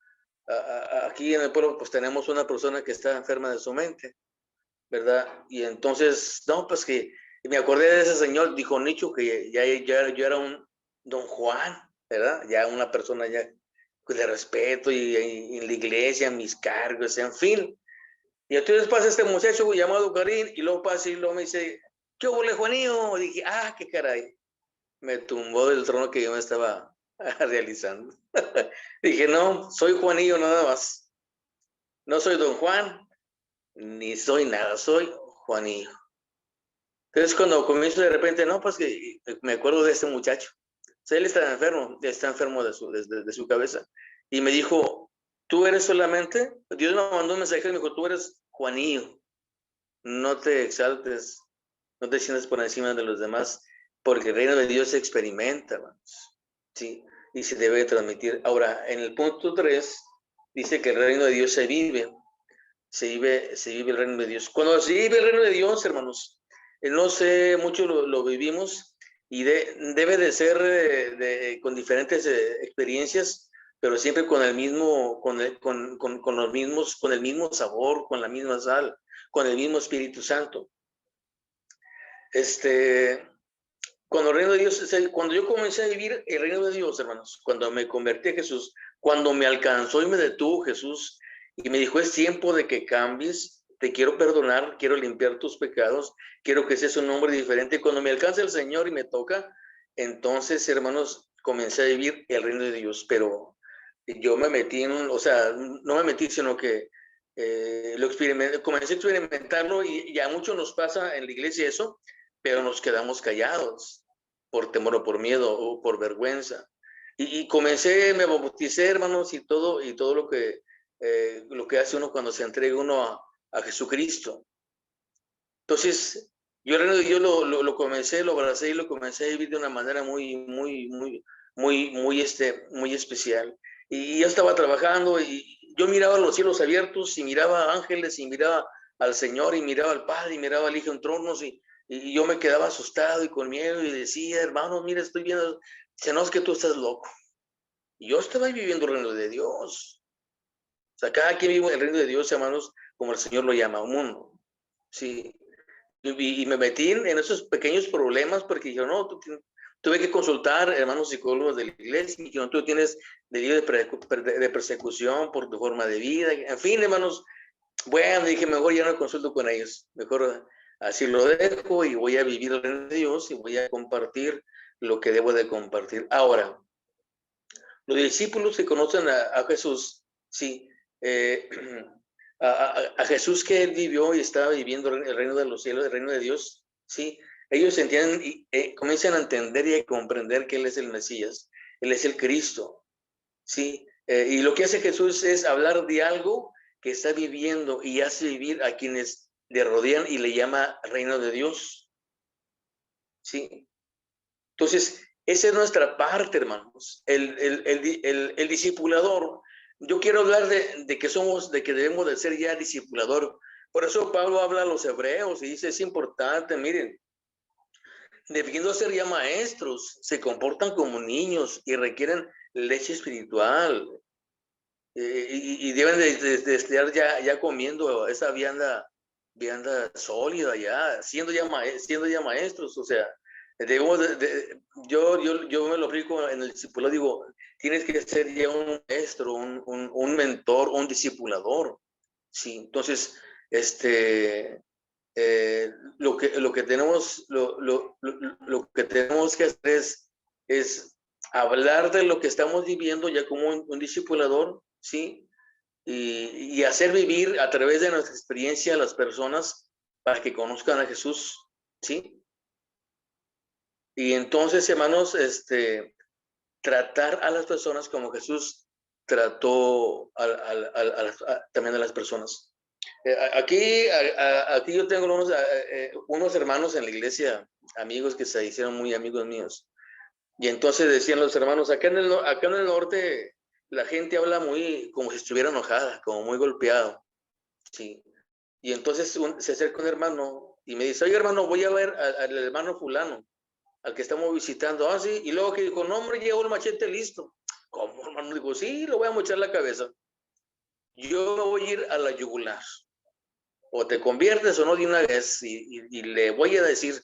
aquí en el pueblo pues tenemos una persona que está enferma de su mente, ¿verdad? Y entonces, no, pues que me acordé de ese señor, dijo Nicho, que yo era un don Juan, ¿verdad? Ya una persona ya de respeto y en la iglesia, mis cargos, en fin. Y entonces pasa este muchacho llamado Karim y luego pasa y luego me dice, ¿qué hubo, Juanillo? Y dije, qué caray. Me tumbó del trono que yo me estaba realizando. Dije, no, soy Juanillo nada más. No soy don Juan, ni soy nada, soy Juanillo. Entonces cuando comienzo de repente, no, pues que me acuerdo de este muchacho. O sea, él está enfermo de su cabeza. Y me dijo, tú eres solamente, Dios me mandó un mensaje y me dijo, tú eres Juanillo. No te exaltes, no te sientas por encima de los demás, porque el reino de Dios se experimenta, hermanos. Sí, y se debe transmitir. Ahora, en el punto 3, dice que el reino de Dios se vive el reino de Dios. Cuando se vive el reino de Dios, hermanos, no sé, mucho lo vivimos y debe de ser con diferentes experiencias, pero siempre con el mismo sabor, con la misma sal, con el mismo Espíritu Santo. Cuando yo comencé a vivir el reino de Dios, hermanos, cuando me convertí a Jesús, cuando me alcanzó y me detuvo Jesús y me dijo, es tiempo de que cambies, te quiero perdonar, quiero limpiar tus pecados, quiero que seas un hombre diferente. Cuando me alcanza el Señor y me toca, entonces, hermanos, comencé a vivir el reino de Dios, pero yo me metí no me metí, sino que comencé a experimentarlo y a muchos nos pasa en la iglesia eso, pero nos quedamos callados por temor o por miedo o por vergüenza. Y me bauticé, hermanos, y todo lo que hace uno cuando se entrega uno a Jesucristo. Entonces, yo el reino de Dios lo abracé y lo comencé a vivir de una manera muy especial. Y yo estaba trabajando y yo miraba los cielos abiertos y miraba ángeles y miraba al Señor y miraba al Padre y miraba al Hijo en tronos y yo me quedaba asustado y con miedo y decía, hermanos, mira, estoy viendo, dice, no, es que tú estás loco. Y yo estaba viviendo el reino de Dios. O sea, cada quien vive el reino de Dios, hermanos, como el Señor lo llama, un mundo. Sí. Y me metí en esos pequeños problemas porque yo no, tuve que consultar hermanos psicólogos de la iglesia y que no, tú tienes delito de persecución por tu forma de vida. En fin, hermanos, bueno, dije, mejor ya no consulto con ellos. Mejor así lo dejo y voy a vivir el reino de Dios y voy a compartir lo que debo de compartir. Ahora, los discípulos que conocen a Jesús, sí, a Jesús que él vivió y estaba viviendo el reino de los cielos, el reino de Dios, sí, ellos entienden y comienzan a entender y a comprender que Él es el Mesías, Él es el Cristo, sí, y lo que hace Jesús es hablar de algo que está viviendo y hace vivir a quienes le rodean y le llama reino de Dios, sí. Entonces, esa es nuestra parte, hermanos. El discipulador. Yo quiero hablar de que debemos de ser ya discipulador. Por eso Pablo habla a los hebreos y dice, es importante, miren, debiendo ser ya maestros, se comportan como niños y requieren leche espiritual. Y deben de estar ya comiendo esa vianda sólida ya, siendo ya maestros, o sea, debemos yo me lo aplico en el discipulado, digo, tienes que ser ya un maestro, un mentor, un discipulador, sí, entonces, lo que tenemos que hacer es hablar de lo que estamos viviendo ya como un discipulador, sí, y hacer vivir a través de nuestra experiencia a las personas para que conozcan a Jesús, ¿sí? Y entonces, hermanos, tratar a las personas como Jesús trató también a las personas. Aquí yo tengo unos hermanos en la iglesia, amigos que se hicieron muy amigos míos. Y entonces decían los hermanos, acá en el norte la gente habla muy como si estuviera enojada, como muy golpeado. Sí. Y entonces se acerca un hermano y me dice, oye hermano, voy a ver al hermano fulano, al que estamos visitando. Ah, sí. Y luego que dijo, no hombre, llevo el machete listo. ¿Cómo, hermano? Digo, sí, lo voy a mochar la cabeza. Yo me voy a ir a la yugular. O te conviertes o no de una vez. Y le voy a decir,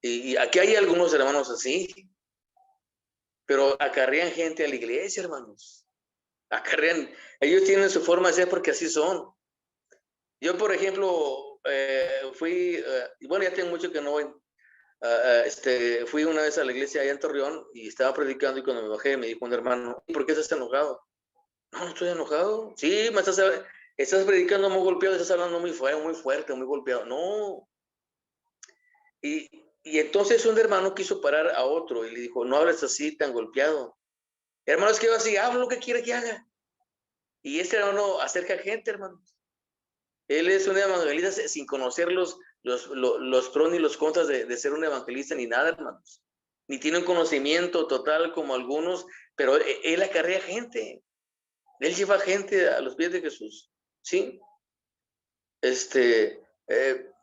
y aquí hay algunos hermanos así, pero acarrean gente a la iglesia, hermanos. Acarrean, ellos tienen su forma de ser porque así son. Yo, por ejemplo, bueno, ya tengo mucho que no voy. Fui una vez a la iglesia allá en Torreón y estaba predicando y cuando me bajé me dijo un hermano, ¿por qué estás enojado? No estoy enojado. Sí, estás predicando muy golpeado, estás hablando muy fuerte, muy golpeado. No. Y entonces un hermano quiso parar a otro y le dijo, no hables así tan golpeado. Hermano, es que yo así hablo lo que quiere que haga. Y este hermano acerca gente, hermano. Él es un evangelista sin conocer los pros ni los contras de ser un evangelista ni nada, hermanos. Ni tiene un conocimiento total como algunos, pero él acarrea gente. Él lleva gente a los pies de Jesús, ¿sí?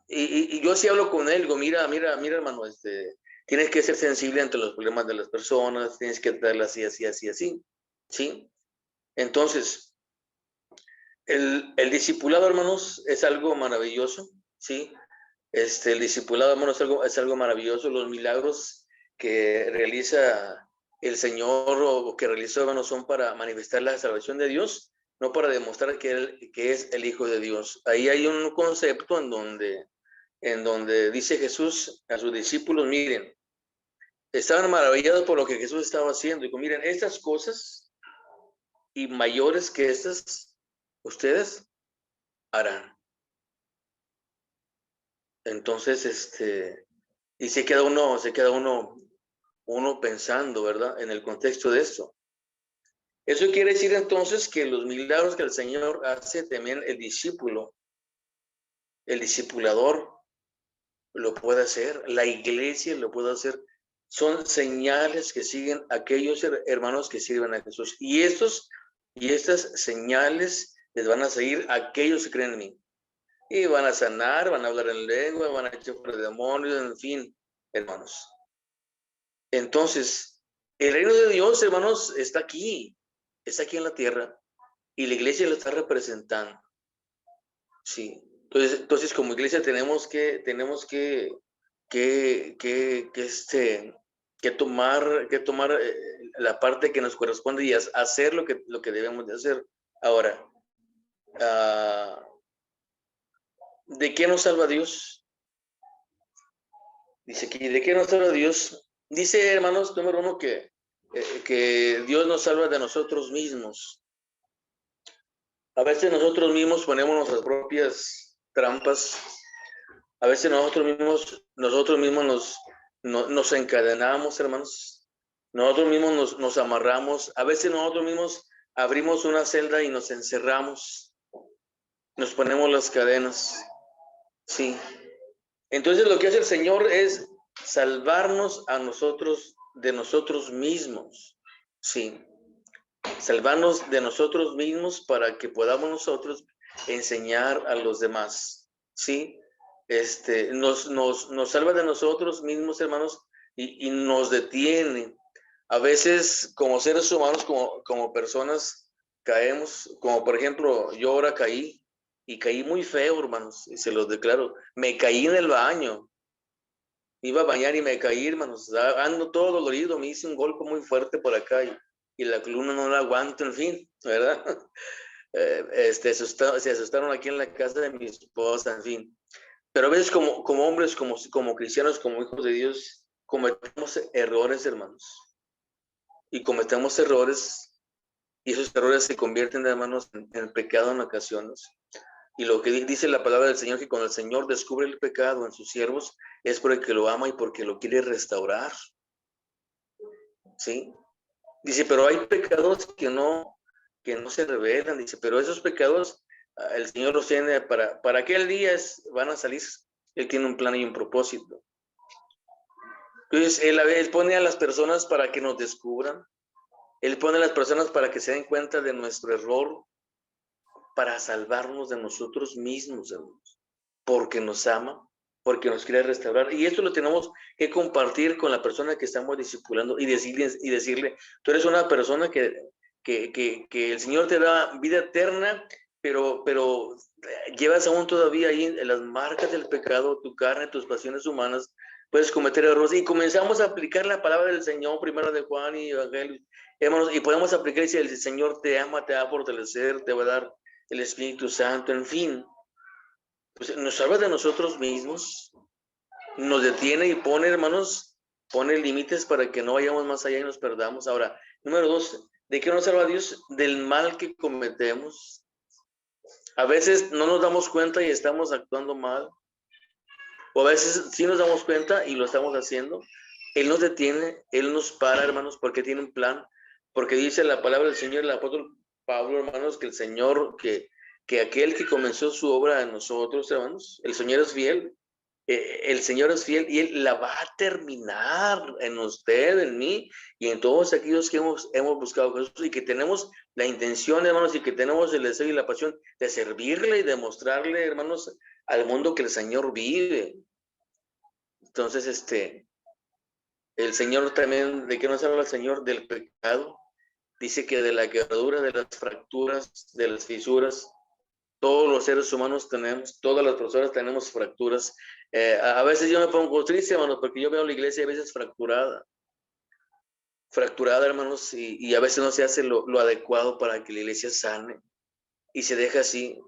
Y yo sí hablo con él, digo, mira, hermano, tienes que ser sensible ante los problemas de las personas, tienes que tratarlas así, ¿sí? Entonces, el discipulado, hermanos, es algo maravilloso, ¿sí? El discipulado, hermanos, es algo maravilloso. Los milagros que realiza el Señor o que realizó, hermanos, son para manifestar la salvación de Dios, no para demostrar que es el Hijo de Dios. Ahí hay un concepto en donde dice Jesús a sus discípulos, miren, estaban maravillados por lo que Jesús estaba haciendo. Digo, miren, estas cosas y mayores que estas, ustedes harán. Entonces, y se queda uno pensando, ¿verdad? En el contexto de esto. Eso quiere decir entonces que los milagros que el Señor hace, también el discipulador lo puede hacer, la iglesia lo puede hacer. Son señales que siguen aquellos hermanos que sirven a Jesús. Y estas señales les van a seguir aquellos que creen en mí. Y van a sanar, van a hablar en lengua, van a echar fuera demonios, en fin, hermanos. Entonces, el reino de Dios, hermanos, está aquí en la tierra, y la iglesia lo está representando. Sí. Entonces como iglesia tenemos que tomar la parte que nos corresponde y hacer lo que debemos de hacer. Ahora, ¿de qué nos salva Dios? Dice aquí, ¿de qué nos salva Dios? Dice, hermanos, número uno, que Dios nos salva de nosotros mismos. A veces nosotros mismos ponemos nuestras propias trampas. A veces nosotros mismos nos encadenamos, hermanos. Nosotros mismos nos amarramos. A veces nosotros mismos abrimos una celda y nos encerramos. Nos ponemos las cadenas. Sí. Entonces lo que hace el Señor es salvarnos a nosotros de nosotros mismos. Sí. Salvarnos de nosotros mismos para que podamos nosotros enseñar a los demás. Sí. Nos salva de nosotros mismos, hermanos, y nos detiene. A veces, como seres humanos, como personas, caemos, como por ejemplo, yo ahora caí, y caí muy feo, hermanos, y se los declaro. Me caí en el baño. Iba a bañar y me caí, hermanos. Ando todo dolorido, me hice un golpe muy fuerte por acá, y la columna no la aguanto, en fin, ¿verdad? Se asustaron aquí en la casa de mi esposa, en fin. Pero a veces como hombres, como cristianos, como hijos de Dios, cometemos errores, hermanos. Y cometemos errores, y esos errores se convierten, hermanos, en pecado en ocasiones. Y lo que dice la palabra del Señor, que cuando el Señor descubre el pecado en sus siervos, es porque lo ama y porque lo quiere restaurar. ¿Sí? Dice, pero hay pecados que no se revelan. Dice, pero esos pecados el Señor los tiene para aquel día van a salir. Él tiene un plan y un propósito. Entonces, Él pone a las personas para que nos descubran. Él pone a las personas para que se den cuenta de nuestro error, para salvarnos de nosotros mismos, hermanos. Porque nos ama, porque nos quiere restaurar. Y esto lo tenemos que compartir con la persona que estamos discipulando y decirle, tú eres una persona que el Señor te da vida eterna, pero llevas aún todavía ahí en las marcas del pecado, tu carne, tus pasiones humanas, puedes cometer errores. Y comenzamos a aplicar la palabra del Señor, primero de Juan y Evangelio, hermanos, y podemos aplicar, si el Señor te ama, te va a fortalecer, te va a dar el Espíritu Santo, en fin. Pues nos salva de nosotros mismos, nos detiene y pone, hermanos, pone límites para que no vayamos más allá y nos perdamos. Ahora, número 2, ¿de qué nos salva Dios? Del mal que cometemos. A veces no nos damos cuenta y estamos actuando mal, o a veces sí nos damos cuenta y lo estamos haciendo. Él nos detiene, Él nos para, hermanos, porque tiene un plan, porque dice la palabra del Señor, el apóstol Pablo, hermanos, que el Señor, que aquel que comenzó su obra en nosotros, hermanos, el Señor es fiel. El Señor es fiel y Él la va a terminar en usted, en mí y en todos aquellos que hemos buscado a Jesús y que tenemos la intención, hermanos, y que tenemos el deseo y la pasión de servirle y de mostrarle, hermanos, al mundo que el Señor vive. Entonces, el Señor también, ¿de qué nos habla el Señor? Del pecado. Dice que de la quebradura, de las fracturas, de las fisuras, todos los seres humanos tenemos, todas las personas tenemos fracturas. A veces yo me pongo triste, hermanos, porque yo veo la iglesia a veces fracturada, hermanos, y a veces no se hace lo adecuado para que la iglesia sane, y se deja así,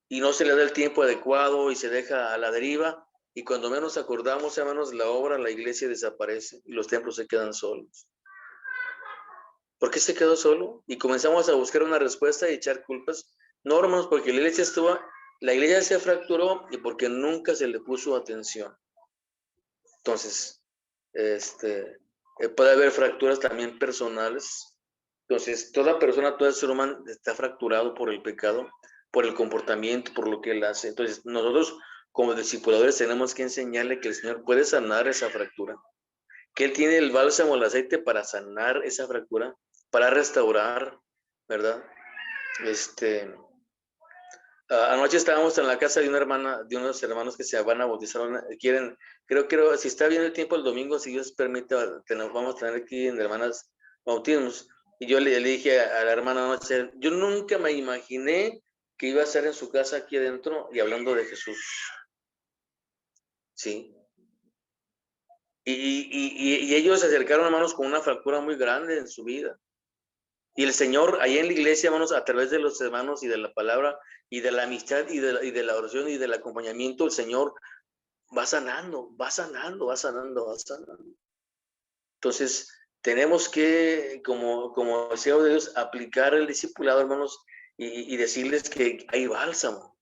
y no se le da el tiempo adecuado, y se deja a la deriva, y cuando menos acordamos, hermanos, la iglesia desaparece, y los templos se quedan solos. ¿Por qué se quedó solo? Y comenzamos a buscar una respuesta y echar culpas. No, hermanos, porque la iglesia se fracturó y porque nunca se le puso atención. Entonces, puede haber fracturas también personales. Entonces, toda persona, todo ser humano está fracturado por el pecado, por el comportamiento, por lo que él hace. Entonces, nosotros como discipuladores tenemos que enseñarle que el Señor puede sanar esa fractura, que Él tiene el bálsamo, el aceite para sanar esa fractura, para restaurar, ¿verdad? Anoche estábamos en la casa de una hermana, de unos hermanos que se van a bautizar, creo, si está bien el tiempo el domingo, si Dios permite, vamos a tener aquí en hermanas bautismos. Y yo le dije a la hermana anoche, yo nunca me imaginé que iba a estar en su casa aquí adentro y hablando de Jesús. Sí. Y ellos se acercaron, hermanos, con una fractura muy grande en su vida. Y el Señor, ahí en la iglesia, hermanos, a través de los hermanos y de la palabra y de la amistad y de la oración y del acompañamiento, el Señor va sanando, va sanando, va sanando, va sanando. Entonces, tenemos que, como deseo de Dios, aplicar el discipulado, hermanos, y decirles que hay bálsamo,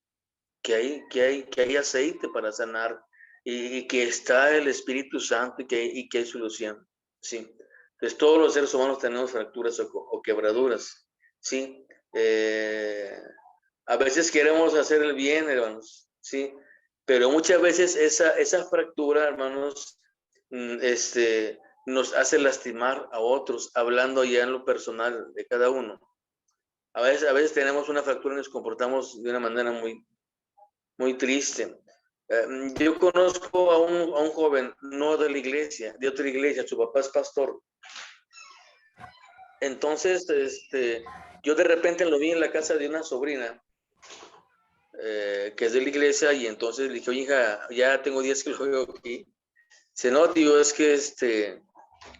que hay aceite para sanar y que está el Espíritu Santo y que hay solución. Sí. Entonces, todos los seres humanos tenemos fracturas o quebraduras, ¿sí? A veces queremos hacer el bien, hermanos, ¿sí? Pero muchas veces esa fractura, hermanos, nos hace lastimar a otros, hablando ya en lo personal de cada uno. A veces tenemos una fractura y nos comportamos de una manera muy, muy triste. Yo conozco a un joven, no de la iglesia, de otra iglesia, su papá es pastor. Entonces, yo de repente lo vi en la casa de una sobrina, que es de la iglesia, y entonces le dije, oye, hija, ya tengo días que lo veo aquí. Dice, no, tío, es que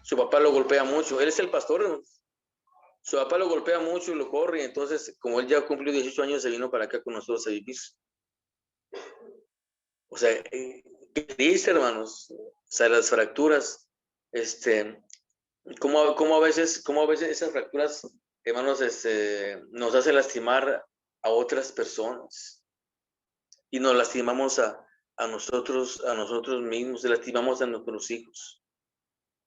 su papá lo golpea mucho. Él es el pastor, ¿no? Su papá lo golpea mucho y lo corre, y entonces, como él ya cumplió 18 años, se vino para acá con nosotros a vivir. O sea, qué triste, hermanos. O sea, las fracturas, cómo a veces esas fracturas, hermanos, nos hace lastimar a otras personas y nos lastimamos a nosotros mismos, lastimamos a nuestros hijos,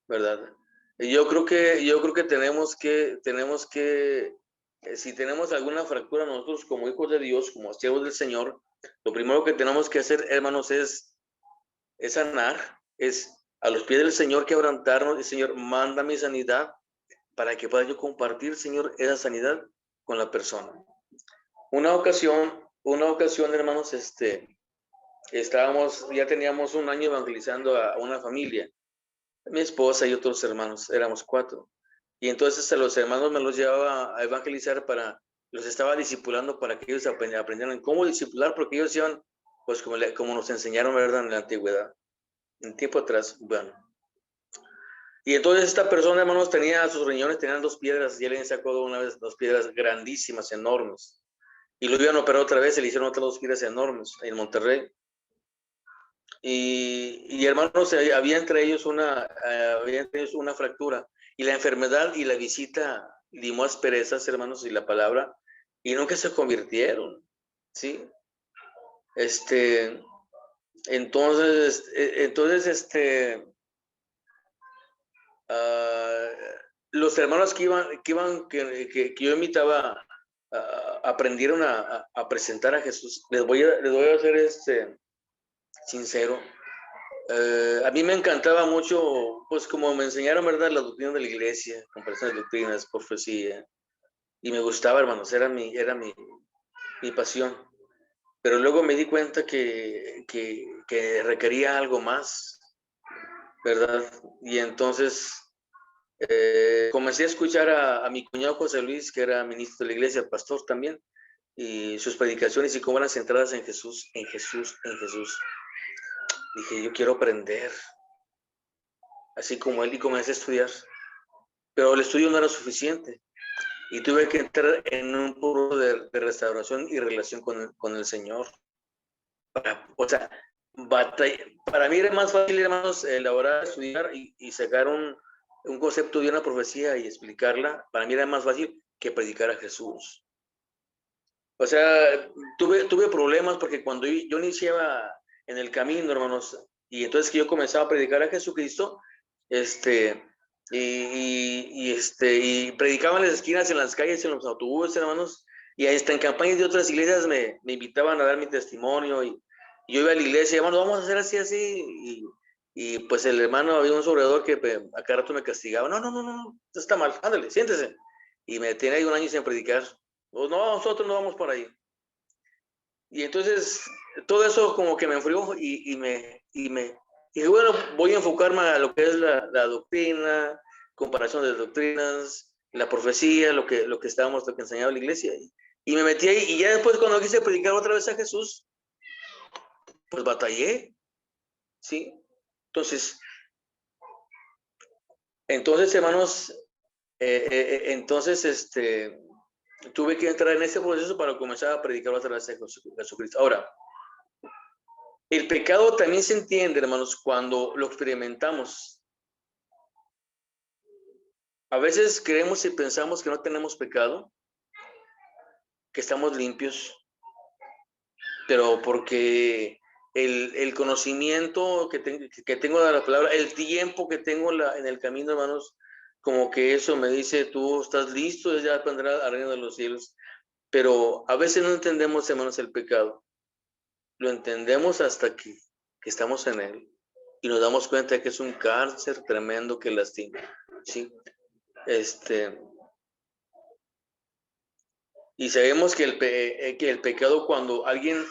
¿verdad? Y yo creo que tenemos que si tenemos alguna fractura nosotros como hijos de Dios, como siervos del Señor, lo primero que tenemos que hacer, hermanos, es sanar, es a los pies del Señor quebrantarnos, y Señor, manda mi sanidad para que pueda yo compartir, Señor, esa sanidad con la persona. Una ocasión, hermanos, ya teníamos un año evangelizando a una familia, mi esposa y otros hermanos, éramos 4. Y entonces a los hermanos me los llevaba a evangelizar los estaba discipulando para que ellos aprendieran cómo discipular, porque ellos iban, pues como nos enseñaron, ¿verdad?, en la antigüedad, en tiempo atrás, bueno. Y entonces esta persona, hermanos, tenía sus riñones, tenían 2 piedras, y él sacó una vez 2 piedras grandísimas, enormes. Y lo iban a operar otra vez, se le hicieron otras 2 piedras enormes en Monterrey. Y hermanos, había entre ellos una fractura. Y la enfermedad y la visita limó asperezas, hermanos, y la palabra, y nunca se convirtieron, ¿sí? Entonces, los hermanos que yo invitaba, aprendieron a presentar a Jesús. Les voy a ser sincero. A mí me encantaba mucho, pues como me enseñaron, ¿verdad?, la doctrina de la iglesia, comparación de doctrinas, profecía, y me gustaba, hermanos, era mi pasión. Pero luego me di cuenta que requería algo más, ¿verdad? Y entonces comencé a escuchar a mi cuñado José Luis, que era ministro de la iglesia, pastor también, y sus predicaciones y cómo eran centradas en Jesús, en Jesús, en Jesús. Dije, yo quiero aprender, así como él, y comencé a estudiar. Pero el estudio no era suficiente y tuve que entrar en un puro de restauración y relación con el Señor. Para mí era más fácil, hermanos, elaborar, estudiar y sacar un concepto de una profecía y explicarla. Para mí era más fácil que predicar a Jesús. O sea, tuve problemas porque cuando yo iniciaba en el camino, hermanos, y entonces que yo comenzaba a predicar a Jesucristo, y predicaba en las esquinas, en las calles, en los autobuses, hermanos, y hasta en campañas de otras iglesias me invitaban a dar mi testimonio, y yo iba a la iglesia, hermano, vamos a hacer así, y pues el hermano, había un sobredor que a cada rato me castigaba, no, esto está mal, ándale, siéntese, y me tenía ahí un año sin predicar. Pues no, nosotros no vamos por ahí. Y entonces todo eso como que me enfrió y dije, bueno, voy a enfocarme a lo que es la doctrina, comparación de doctrinas, la profecía, lo que enseñaba la iglesia. Y me metí ahí, y ya después cuando quise predicar otra vez a Jesús, pues batallé, ¿sí? Entonces hermanos, tuve que entrar en ese proceso para comenzar a predicar otra vez a Jesucristo. Ahora, el pecado también se entiende, hermanos, cuando lo experimentamos. A veces creemos y pensamos que no tenemos pecado, que estamos limpios, pero porque el conocimiento que tengo de la palabra, el tiempo que tengo en el camino, hermanos, como que eso me dice, tú estás listo ya para entrar al reino de los cielos. Pero a veces no entendemos, hermanos, el pecado. Lo entendemos hasta que estamos en él y nos damos cuenta de que es un cáncer tremendo que lastima, ¿sí? Y sabemos que el pecado cuando alguien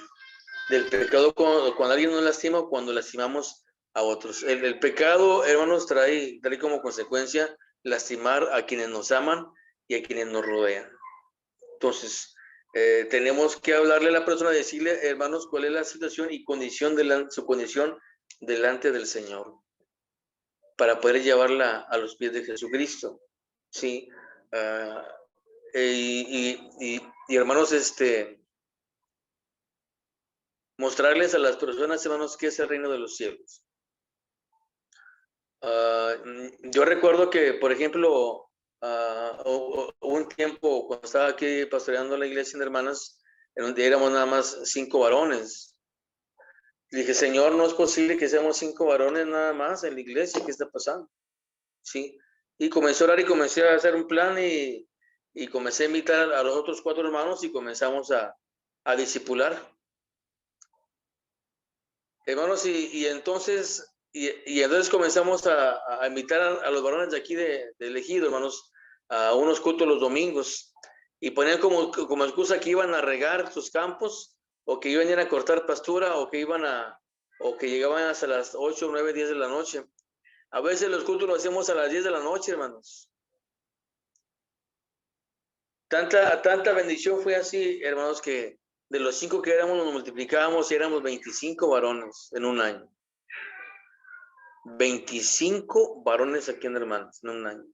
nos lastima, cuando lastimamos a otros. El pecado, hermanos, trae como consecuencia lastimar a quienes nos aman y a quienes nos rodean. Entonces, tenemos que hablarle a la persona, decirle, hermanos, cuál es la situación y su condición delante del Señor, para poder llevarla a los pies de Jesucristo, ¿sí? Y hermanos, mostrarles a las personas, hermanos, qué es el reino de los cielos. Yo recuerdo que, por ejemplo, hubo un tiempo cuando estaba aquí pastoreando la iglesia de hermanas, en donde éramos nada más 5 varones. Y dije, Señor, no es posible que seamos 5 varones nada más en la iglesia. ¿Qué está pasando? Sí. Y comencé a orar y comencé a hacer un plan y comencé a invitar a los otros 4 hermanos y comenzamos a discipular. Hermanos, y entonces comenzamos a invitar a los varones de aquí de Ejido, hermanos, a unos cultos los domingos, y ponían como excusa que iban a regar sus campos, o que iban a ir a cortar pastura, o que llegaban hasta las 8, 9, 10 de la noche. A veces los cultos los hacemos a las 10 de la noche, hermanos. Tanta bendición fue así, hermanos, que de los 5 que éramos, nos multiplicábamos y éramos 25 varones en un año. 25 varones aquí en hermanos en un año.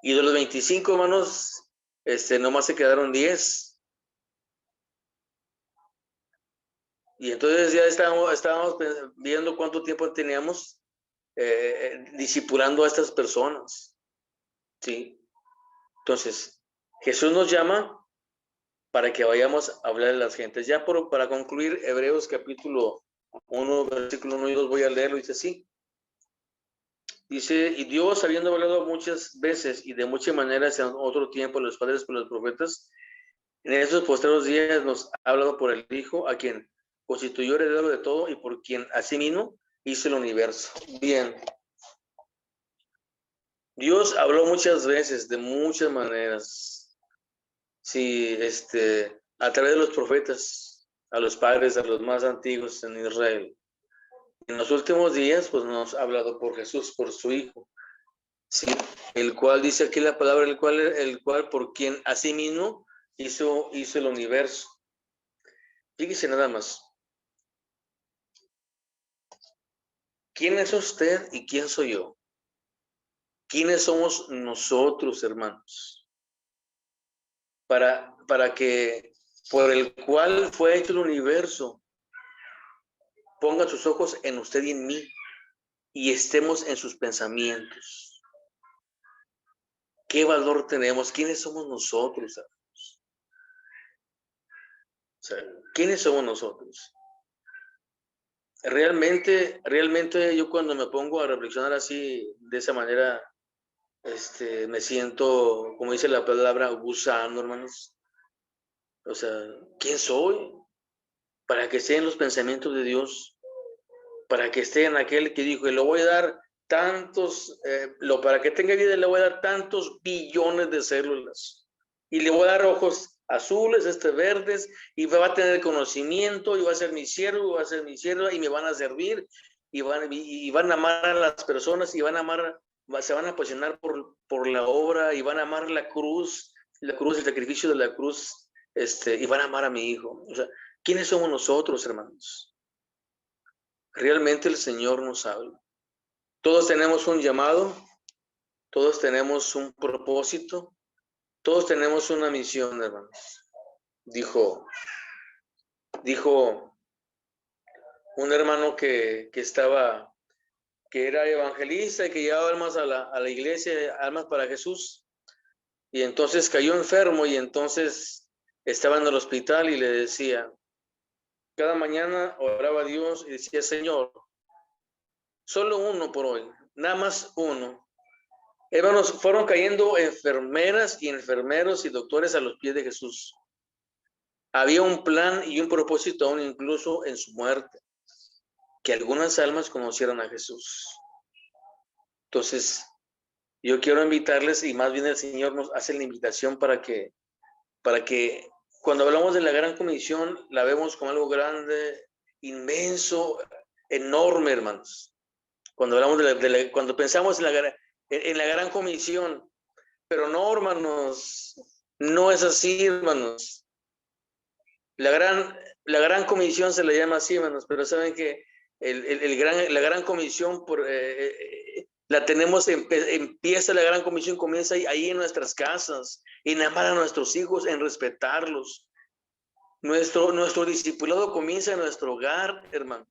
Y de los 25 hermanos, nomás se quedaron 10. Y entonces ya estábamos viendo cuánto tiempo teníamos discipulando a estas personas. ¿Sí? Entonces, Jesús nos llama para que vayamos a hablar de las gentes. Ya para concluir, Hebreos capítulo 1, versículo 1 y 2, voy a leerlo, dice así. Dice, y Dios, habiendo hablado muchas veces y de muchas maneras en otro tiempo a los padres por los profetas, en esos postreros días nos ha hablado por el Hijo, a quien constituyó heredero de todo y por quien asimismo hizo el universo. Bien. Dios habló muchas veces, de muchas maneras. Sí, a través de los profetas, a los padres, a los más antiguos en Israel. En los últimos días, pues nos ha hablado por Jesús, por su Hijo, sí, el cual dice aquí la palabra, el cual por quien asimismo hizo el universo. Fíjese nada más. ¿Quién es usted y quién soy yo? ¿Quiénes somos nosotros, hermanos? Para que por el cual fue hecho el universo, ponga sus ojos en usted y en mí y estemos en sus pensamientos. ¿Qué valor tenemos? ¿Quiénes somos nosotros, hermanos? O sea, ¿quiénes somos nosotros? Realmente yo cuando me pongo a reflexionar así, de esa manera, me siento, como dice la palabra, gusano, hermanos. O sea, ¿quién soy? Para que esté en los pensamientos de Dios, para que esté en aquel que dijo, le voy a dar tantos, para que tenga vida le voy a dar tantos billones de células, y le voy a dar ojos azules, verdes, y va a tener conocimiento, y va a ser mi siervo, va a ser mi sierva, y me van a servir, y van a amar a las personas, y van a amar, se van a apasionar por la obra, y van a amar la cruz, el sacrificio de la cruz, y van a amar a mi hijo. O sea, ¿quiénes somos nosotros, hermanos? Realmente el Señor nos habla. Todos tenemos un llamado, todos tenemos un propósito, todos tenemos una misión, hermanos. Dijo un hermano que era evangelista y que llevaba almas a la iglesia, almas para Jesús, y entonces cayó enfermo y entonces estaba en el hospital y le decía, cada mañana oraba a Dios y decía, Señor, solo uno por hoy, nada más uno. Hermanos, fueron cayendo enfermeras y enfermeros y doctores a los pies de Jesús. Había un plan y un propósito aún incluso en su muerte, que algunas almas conocieran a Jesús. Entonces, yo quiero invitarles, y más bien el Señor nos hace la invitación para que cuando hablamos de la gran comisión, la vemos como algo grande, inmenso, enorme, hermanos. Cuando hablamos cuando pensamos en la gran comisión, pero no, hermanos, no es así, hermanos. La gran comisión se le llama así, hermanos, pero saben que la gran comisión la tenemos, empieza la gran comisión, comienza ahí en nuestras casas, en amar a nuestros hijos, en respetarlos. Nuestro discipulado comienza en nuestro hogar, hermanos,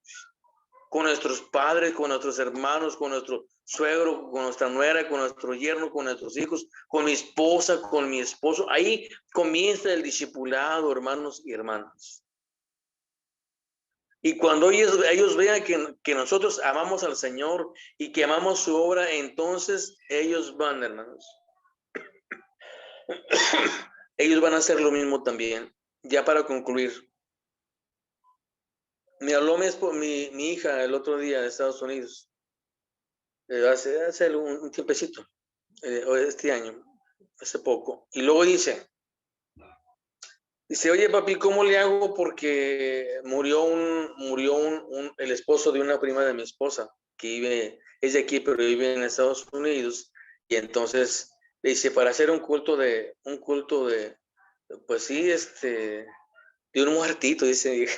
con nuestros padres, con nuestros hermanos, con nuestro suegro, con nuestra nuera, con nuestro yerno, con nuestros hijos, con mi esposa, con mi esposo. Ahí comienza el discipulado, hermanos y hermanas. Y cuando ellos vean que nosotros amamos al Señor y que amamos su obra, entonces ellos van, hermanos. Ellos van a hacer lo mismo también. Ya para concluir. Me habló mi hija el otro día de Estados Unidos. Hace un tiempecito. Este año. Hace poco. Y luego dice, oye papi, ¿cómo le hago? Porque murió el esposo de una prima de mi esposa, que es de aquí, pero vive en Estados Unidos. Y entonces le dice, para hacer un culto de, pues sí, de un muertito, dice.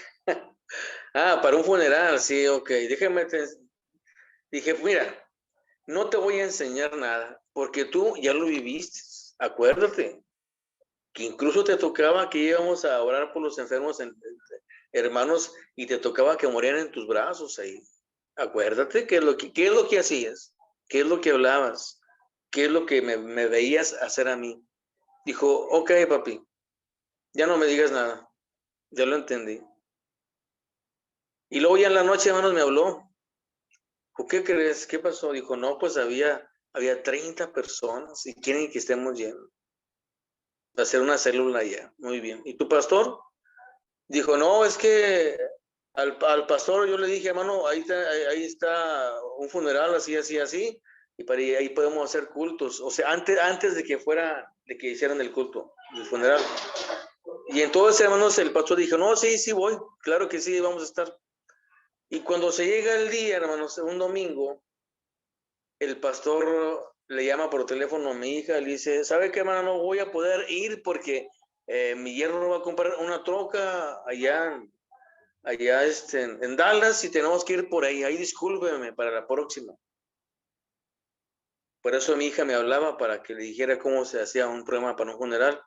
Para un funeral, sí, ok. Dije, mira, no te voy a enseñar nada, porque tú ya lo viviste. Acuérdate que incluso te tocaba que íbamos a orar por los enfermos, hermanos, y te tocaba que murieran en tus brazos ahí. Acuérdate qué es lo que hacías, qué es lo que hablabas, qué es lo que me veías hacer a mí. Dijo, ok, papi, ya no me digas nada, ya lo entendí. Y luego ya en la noche, hermanos, me habló. ¿Qué crees? ¿Qué pasó? Dijo, no, pues había 30 personas y quieren que estemos llenos. Va a ser una célula ya. Muy bien. ¿Y tu pastor? Dijo, no, es que al pastor yo le dije, hermano, ahí está un funeral, así, y para ahí podemos hacer cultos. O sea, antes de que hicieran el culto, el funeral. Y entonces, hermanos, el pastor dijo, no, sí voy. Claro que sí, vamos a estar. Y cuando se llega el día, hermanos, un domingo, el pastor le llama por teléfono a mi hija, le dice, ¿sabe qué, hermano? No voy a poder ir porque mi yerno va a comprar una troca allá en Dallas y tenemos que ir por ahí. Ahí discúlpeme para la próxima. Por eso mi hija me hablaba para que le dijera cómo se hacía un programa para un funeral.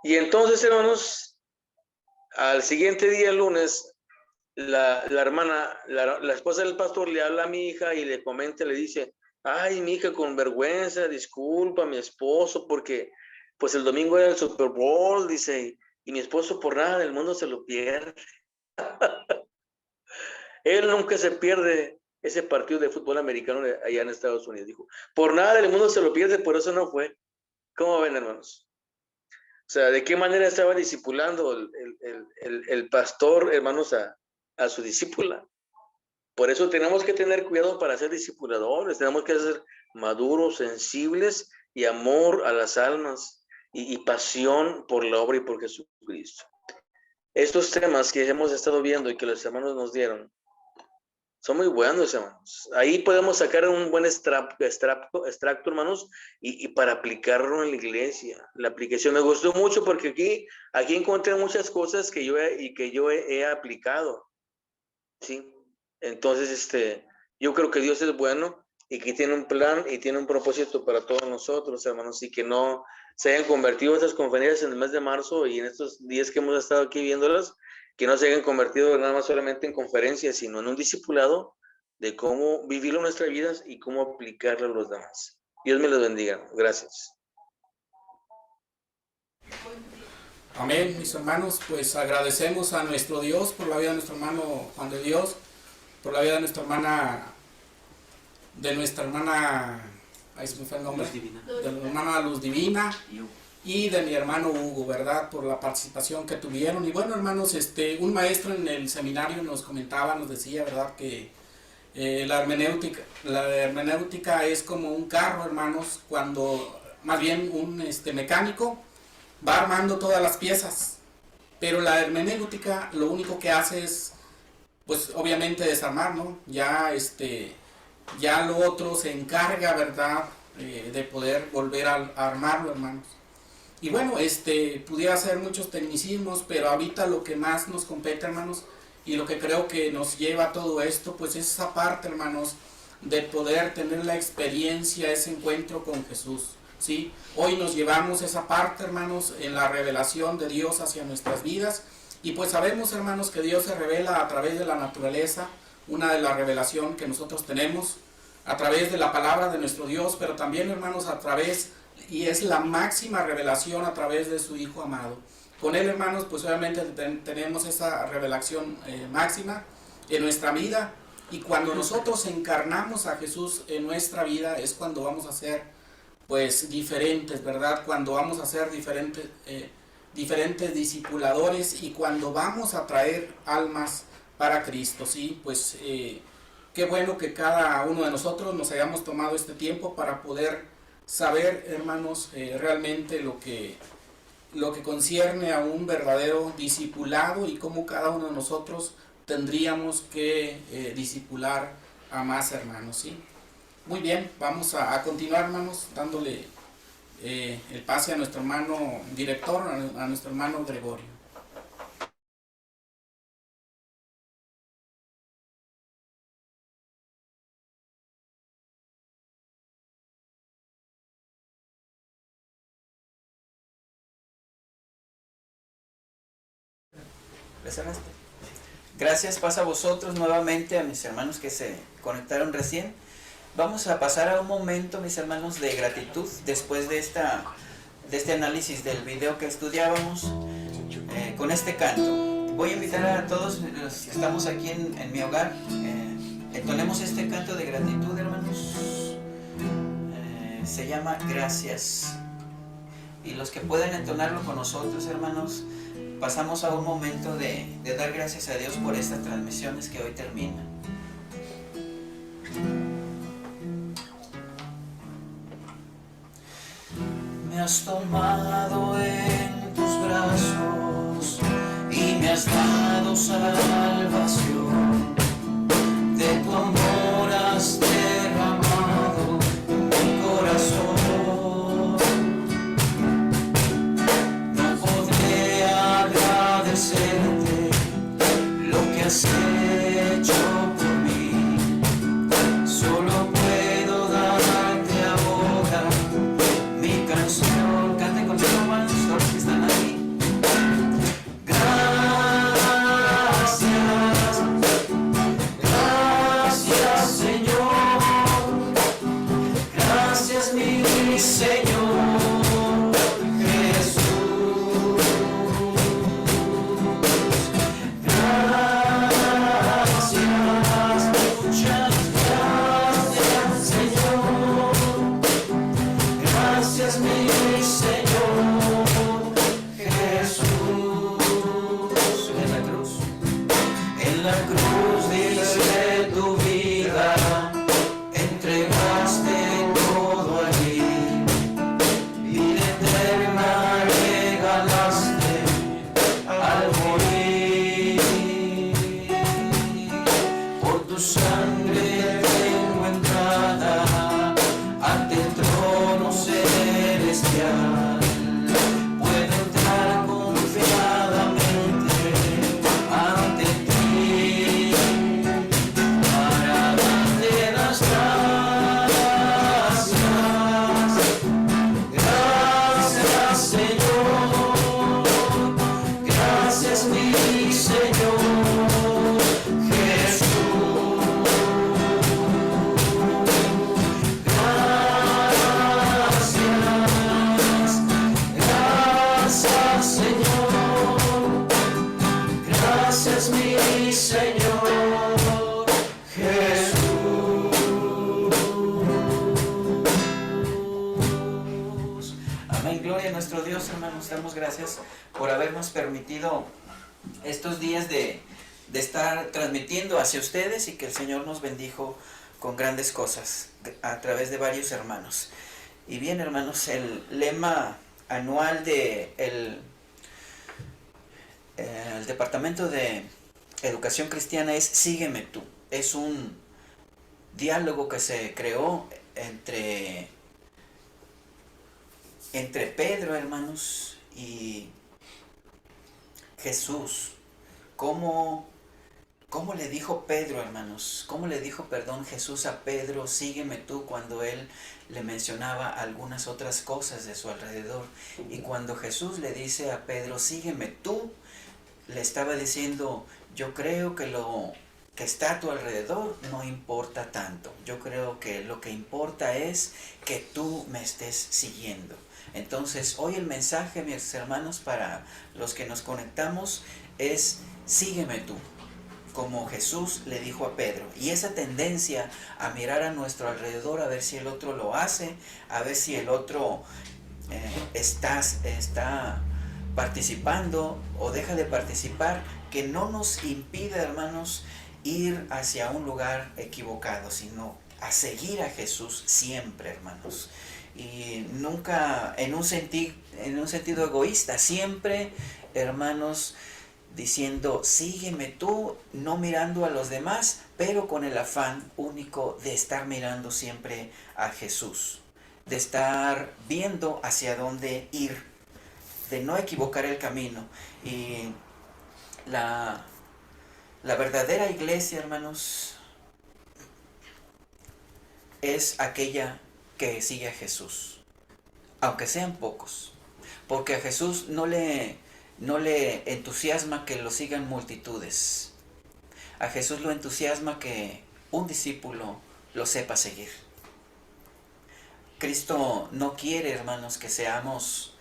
Y entonces, hermanos, al siguiente día, el lunes, la hermana, la esposa del pastor le habla a mi hija y le comenta, le dice, ay, mi hija, con vergüenza, disculpa a mi esposo, porque pues el domingo era el Super Bowl, dice, y mi esposo por nada del mundo se lo pierde. Él nunca se pierde ese partido de fútbol americano allá en Estados Unidos, dijo, por nada del mundo se lo pierde, por eso no fue. ¿Cómo ven, hermanos? O sea, ¿de qué manera estaba discipulando el pastor, hermanos, a su discípula? Por eso tenemos que tener cuidado para ser discipuladores, tenemos que ser maduros, sensibles y amor a las almas. y pasión por la obra y por Jesucristo. Estos temas que hemos estado viendo y que los hermanos nos dieron son muy buenos, hermanos. Ahí podemos sacar un buen extracto, hermanos, y para aplicarlo en la iglesia. La aplicación me gustó mucho porque aquí encontré muchas cosas que yo he aplicado, ¿sí? Entonces, yo creo que Dios es bueno y que tiene un plan y tiene un propósito para todos nosotros, hermanos, y que no se hayan convertido estas conferencias en el mes de marzo y en estos días que hemos estado aquí viéndolas, que no se hayan convertido nada más solamente en conferencias, sino en un discipulado de cómo vivirlo en nuestras vidas y cómo aplicarlo a los demás. Dios me los bendiga. Gracias. Amén, mis hermanos. Pues agradecemos a nuestro Dios por la vida de nuestro hermano Juan de Dios, por la vida de nuestra hermana, ahí se me fue el nombre, de la hermana Luz Divina y de mi hermano Hugo, ¿verdad? Por la participación que tuvieron. Y bueno, hermanos, un maestro en el seminario nos comentaba, nos decía, ¿verdad? Que la hermenéutica es como un carro, hermanos, cuando más bien un mecánico va armando todas las piezas, pero la hermenéutica lo único que hace es, pues obviamente desarmar, ¿no? Ya lo otro se encarga, ¿verdad? De poder volver a armarlo, hermanos. Y bueno, pudiera ser muchos tecnicismos, pero ahorita lo que más nos compete, hermanos, y lo que creo que nos lleva a todo esto, pues es esa parte, hermanos, de poder tener la experiencia, ese encuentro con Jesús, ¿sí? Hoy nos llevamos esa parte, hermanos, en la revelación de Dios hacia nuestras vidas, y pues sabemos, hermanos, que Dios se revela a través de la naturaleza, una de la revelación que nosotros tenemos, a través de la palabra de nuestro Dios, pero también, hermanos, a través, y es la máxima revelación a través de su Hijo amado. Con Él, hermanos, pues obviamente tenemos esa revelación máxima en nuestra vida, y cuando nosotros encarnamos a Jesús en nuestra vida es cuando vamos a ser, pues, diferentes, ¿verdad? Cuando vamos a ser diferentes discipuladores y cuando vamos a traer almas para Cristo, ¿sí? Pues qué bueno que cada uno de nosotros nos hayamos tomado este tiempo para poder saber, hermanos, realmente lo que concierne a un verdadero discipulado y cómo cada uno de nosotros tendríamos que discipular a más hermanos, ¿sí? Muy bien, vamos a continuar, hermanos, dándole el pase a nuestro hermano director, a nuestro hermano Gregorio. Gracias, pasa a vosotros nuevamente, a mis hermanos que se conectaron recién. Vamos a pasar a un momento, mis hermanos, de gratitud después de este análisis del video que estudiábamos con este canto. Voy a invitar a todos los que estamos aquí en mi hogar, entonemos este canto de gratitud, hermanos. Se llama Gracias. Y los que pueden entonarlo con nosotros, hermanos, pasamos a un momento de dar gracias a Dios por estas transmisiones que hoy terminan. Me has tomado en tus brazos y me has dado salvación. De tu amor has derramado en mi corazón. No podré agradecerte lo que has hecho por mí. Solo puedo darte ahora mi canción. Canten conmigo, hermanos, todos que están ahí. Gracias, gracias, Señor. Gracias, mi Señor Jesús. Gracias. sangre tengo entrada ante el trono celestial. Puedo entrar confiadamente ante ti para darte las gracias. Gracias, Señor. Gracias, mi Señor. Mi Señor Jesús. Amén, gloria a nuestro Dios, hermanos. Damos gracias por habernos permitido estos días de estar transmitiendo hacia ustedes y que el Señor nos bendijo con grandes cosas a través de varios hermanos. Y bien, hermanos, el lema anual de el Departamento de Educación Cristiana es Sígueme tú. Es un diálogo que se creó entre Pedro, hermanos, y Jesús. ¿Cómo le dijo Pedro, hermanos? ¿Cómo le dijo, Jesús a Pedro, sígueme tú, cuando él le mencionaba algunas otras cosas de su alrededor? Y cuando Jesús le dice a Pedro, sígueme tú, le estaba diciendo, yo creo que lo que está a tu alrededor no importa tanto. Yo creo que lo que importa es que tú me estés siguiendo. Entonces, hoy el mensaje, mis hermanos, para los que nos conectamos, es sígueme tú, como Jesús le dijo a Pedro. Y esa tendencia a mirar a nuestro alrededor, a ver si el otro lo hace, a ver si el otro está participando o deja de participar, que no nos impida, hermanos, ir hacia un lugar equivocado, sino a seguir a Jesús siempre, hermanos. Y nunca en un sentido egoísta, siempre, hermanos, diciendo, sígueme tú, no mirando a los demás, pero con el afán único de estar mirando siempre a Jesús, de estar viendo hacia dónde ir, de no equivocar el camino. Y la verdadera iglesia, hermanos, es aquella que sigue a Jesús, aunque sean pocos, porque a Jesús no le entusiasma que lo sigan multitudes. A Jesús lo entusiasma que un discípulo lo sepa seguir. Cristo no quiere, hermanos, que seamos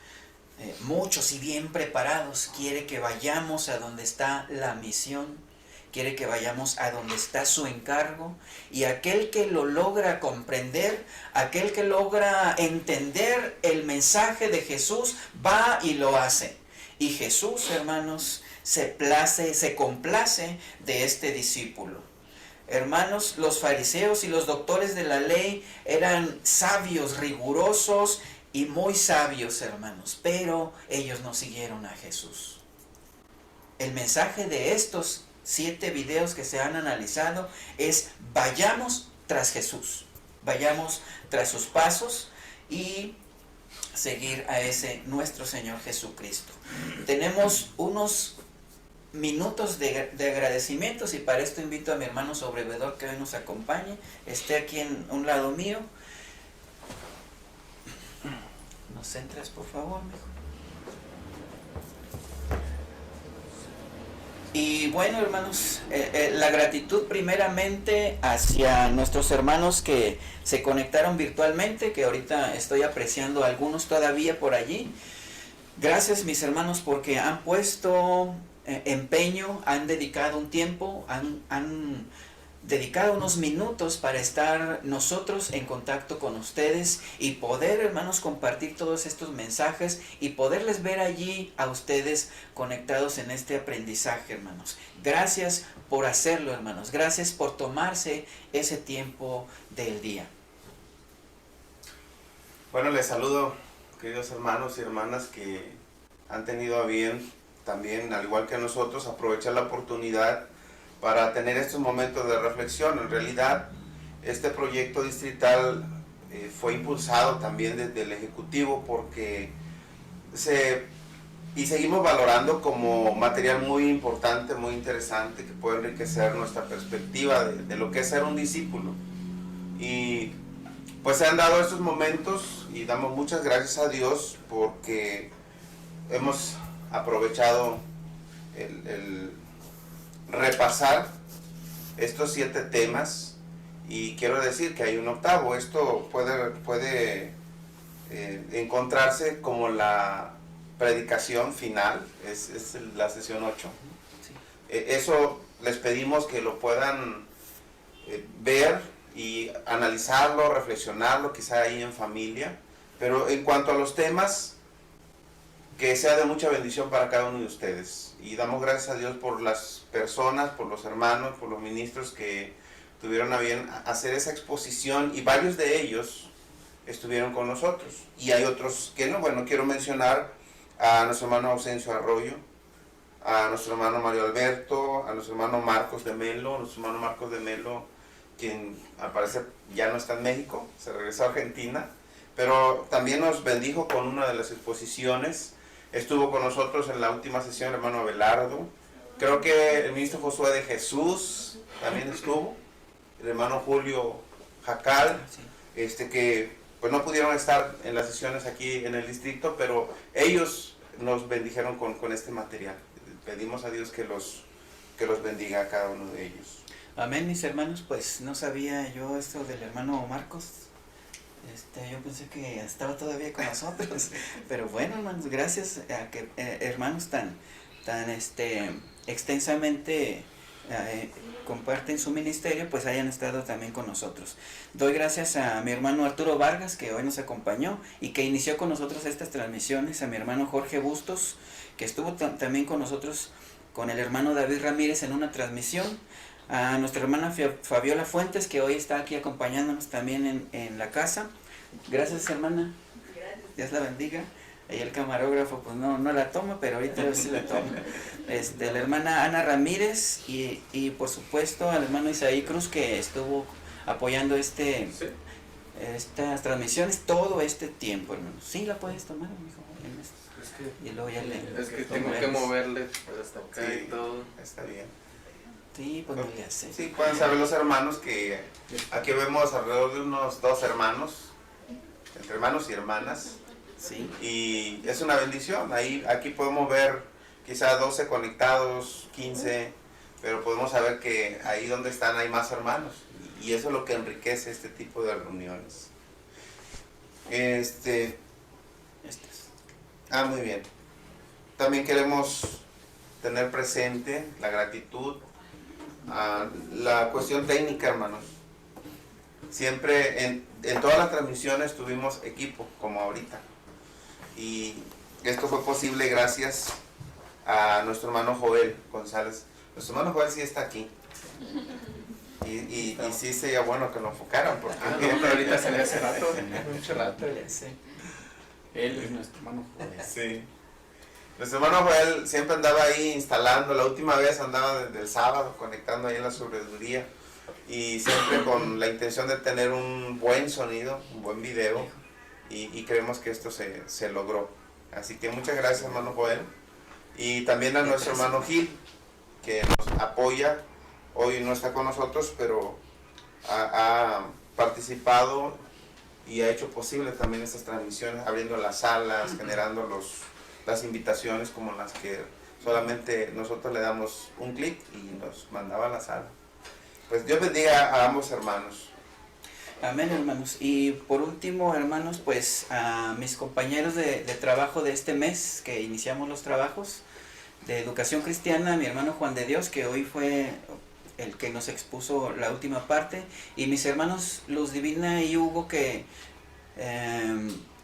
muchos y bien preparados. Quiere que vayamos a donde está la misión, quiere que vayamos a donde está su encargo, y aquel que lo logra comprender, aquel que logra entender el mensaje de Jesús, va y lo hace. Y Jesús, hermanos, se complace de este discípulo. Hermanos, los fariseos y los doctores de la ley eran sabios, rigurosos y muy sabios, hermanos, pero ellos no siguieron a Jesús. El mensaje de estos 7 videos que se han analizado es: vayamos tras Jesús, vayamos tras sus pasos y seguir a ese nuestro Señor Jesucristo. Tenemos unos minutos de agradecimientos, y para esto invito a mi hermano sobrevedor que hoy nos acompañe, esté aquí en un lado mío. ¿Nos centras, por favor, mijo? Y bueno, hermanos, la gratitud primeramente hacia nuestros hermanos que se conectaron virtualmente, que ahorita estoy apreciando a algunos todavía por allí. Gracias, mis hermanos, porque han puesto empeño, han dedicado un tiempo, han dedicado unos minutos para estar nosotros en contacto con ustedes y poder, hermanos, compartir todos estos mensajes y poderles ver allí a ustedes conectados en este aprendizaje, hermanos. Gracias por hacerlo, hermanos. Gracias por tomarse ese tiempo del día. Bueno, les saludo, queridos hermanos y hermanas que han tenido a bien también, al igual que nosotros, aprovechar la oportunidad para tener estos momentos de reflexión. En realidad, este proyecto distrital fue impulsado también desde el Ejecutivo porque seguimos valorando como material muy importante, muy interesante, que puede enriquecer nuestra perspectiva de lo que es ser un discípulo. Y pues se han dado estos momentos y damos muchas gracias a Dios porque hemos aprovechado el repasar estos 7 temas, y quiero decir que hay un octavo. Esto puede encontrarse como la predicación final, es la sesión 8. Sí. Eso les pedimos que lo puedan ver y analizarlo, reflexionarlo, quizá ahí en familia. Pero en cuanto a los temas, que sea de mucha bendición para cada uno de ustedes. Y damos gracias a Dios por las personas, por los hermanos, por los ministros que tuvieron a bien hacer esa exposición, y varios de ellos estuvieron con nosotros. Y hay otros que no. Bueno, quiero mencionar a nuestro hermano Ausencio Arroyo, a nuestro hermano Mario Alberto, a nuestro hermano Marcos de Melo, quien al parecer ya no está en México, se regresó a Argentina, pero también nos bendijo con una de las exposiciones. Estuvo con nosotros en la última sesión el hermano Abelardo. Creo que el ministro Josué de Jesús también estuvo. El hermano Julio Jacal, que pues no pudieron estar en las sesiones aquí en el distrito, pero ellos nos bendijeron con este material. Pedimos a Dios que los bendiga a cada uno de ellos. Amén, mis hermanos. Pues no sabía yo esto del hermano Marcos. Yo pensé que estaba todavía con nosotros, pero bueno, hermanos, gracias a que hermanos tan extensamente comparten su ministerio, pues hayan estado también con nosotros. Doy gracias a mi hermano Arturo Vargas, que hoy nos acompañó y que inició con nosotros estas transmisiones, a mi hermano Jorge Bustos, que estuvo también con nosotros, con el hermano David Ramírez en una transmisión, a nuestra hermana Fabiola Fuentes, que hoy está aquí acompañándonos también en la casa. Gracias, hermana. Gracias. Dios la bendiga. Y el camarógrafo pues no la toma, pero ahorita sí la toma. La hermana Ana Ramírez y por supuesto al hermano Isaí Cruz, que estuvo apoyando estas transmisiones todo este tiempo, hermano. Sí, la puedes tomar, mijo. Y luego ya es que tengo que moverle hasta acá y todo. Está bien. Sí, pues no le hace. Sí, pueden saber los hermanos que aquí vemos alrededor de unos 2 hermanos, entre hermanos y hermanas. Sí. Y es una bendición. Aquí podemos ver quizá 12 conectados, 15, pero podemos saber que ahí donde están hay más hermanos. Y eso es lo que enriquece este tipo de reuniones. Muy bien. También queremos tener presente la gratitud, la cuestión técnica, hermanos. Siempre en todas las transmisiones tuvimos equipo, como ahorita. Y esto fue posible gracias a nuestro hermano Joel González. Nuestro hermano Joel sí está aquí. Y sí sería bueno que lo enfocaran, porque pero ahorita se le hace rato, mucho rato. Él es nuestro hermano Joel. Sí. Nuestro hermano Joel siempre andaba ahí instalando. La última vez andaba desde el sábado conectando ahí en la sobreduría, y siempre con la intención de tener un buen sonido, un buen video, y creemos que esto se logró. Así que muchas gracias, hermano Joel, y también a nuestro hermano Gil, que nos apoya. Hoy no está con nosotros, pero ha participado y ha hecho posible también estas transmisiones, abriendo las salas, generando las invitaciones como las que solamente nosotros le damos un clic y nos mandaba a la sala. Pues Dios bendiga a ambos hermanos. Amén, hermanos. Y por último, hermanos, pues a mis compañeros de trabajo de este mes, que iniciamos los trabajos de educación cristiana, mi hermano Juan de Dios, que hoy fue el que nos expuso la última parte, y mis hermanos Luz Divina y Hugo, que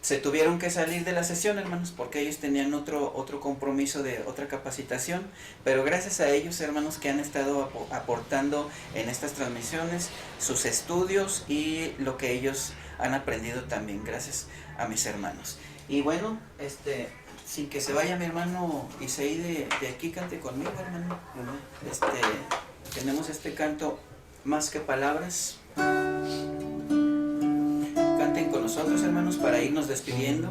se tuvieron que salir de la sesión, hermanos, porque ellos tenían otro compromiso de otra capacitación, pero gracias a ellos, hermanos, que han estado aportando en estas transmisiones sus estudios y lo que ellos han aprendido también, gracias a mis hermanos. Y bueno, sin que se vaya mi hermano Isaí de aquí, cante conmigo, hermano. tenemos este canto, Más que Palabras. Canten con nosotros, hermanos, para irnos despidiendo.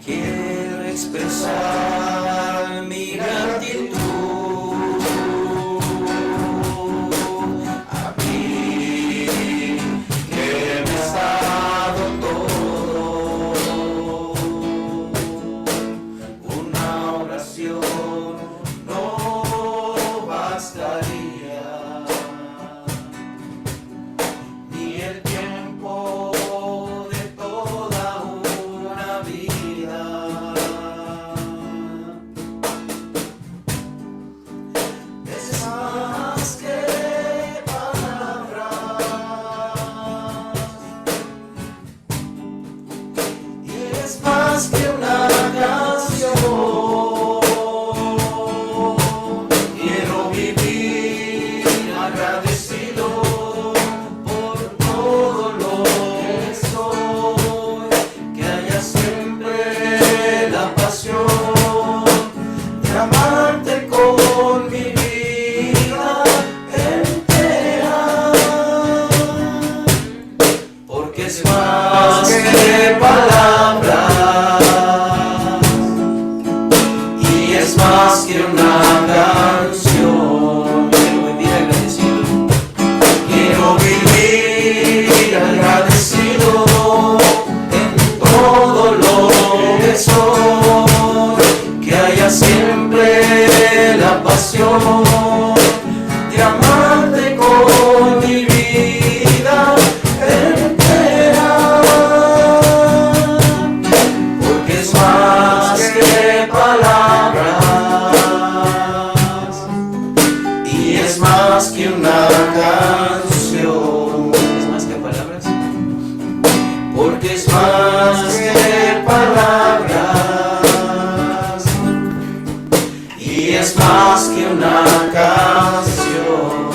Quiero expresar mi gratitud a ti, que me has dado todo. Una oración no bastaría, ni el tiempo de toda una vida. Es más que palabras, y es más que una canción. Quiero vivir agradecido por todo lo que soy, que haya siempre la pasión de amarte con mi vida entera, porque es más que palabras y es más que una canción. Quiero vivir agradecido en todo lo que soy, que haya siempre la pasión de amarte con mi vida entera, porque es más que palabras y es más que una canción. Es más que palabras, porque es más que palabras y es más que una canción.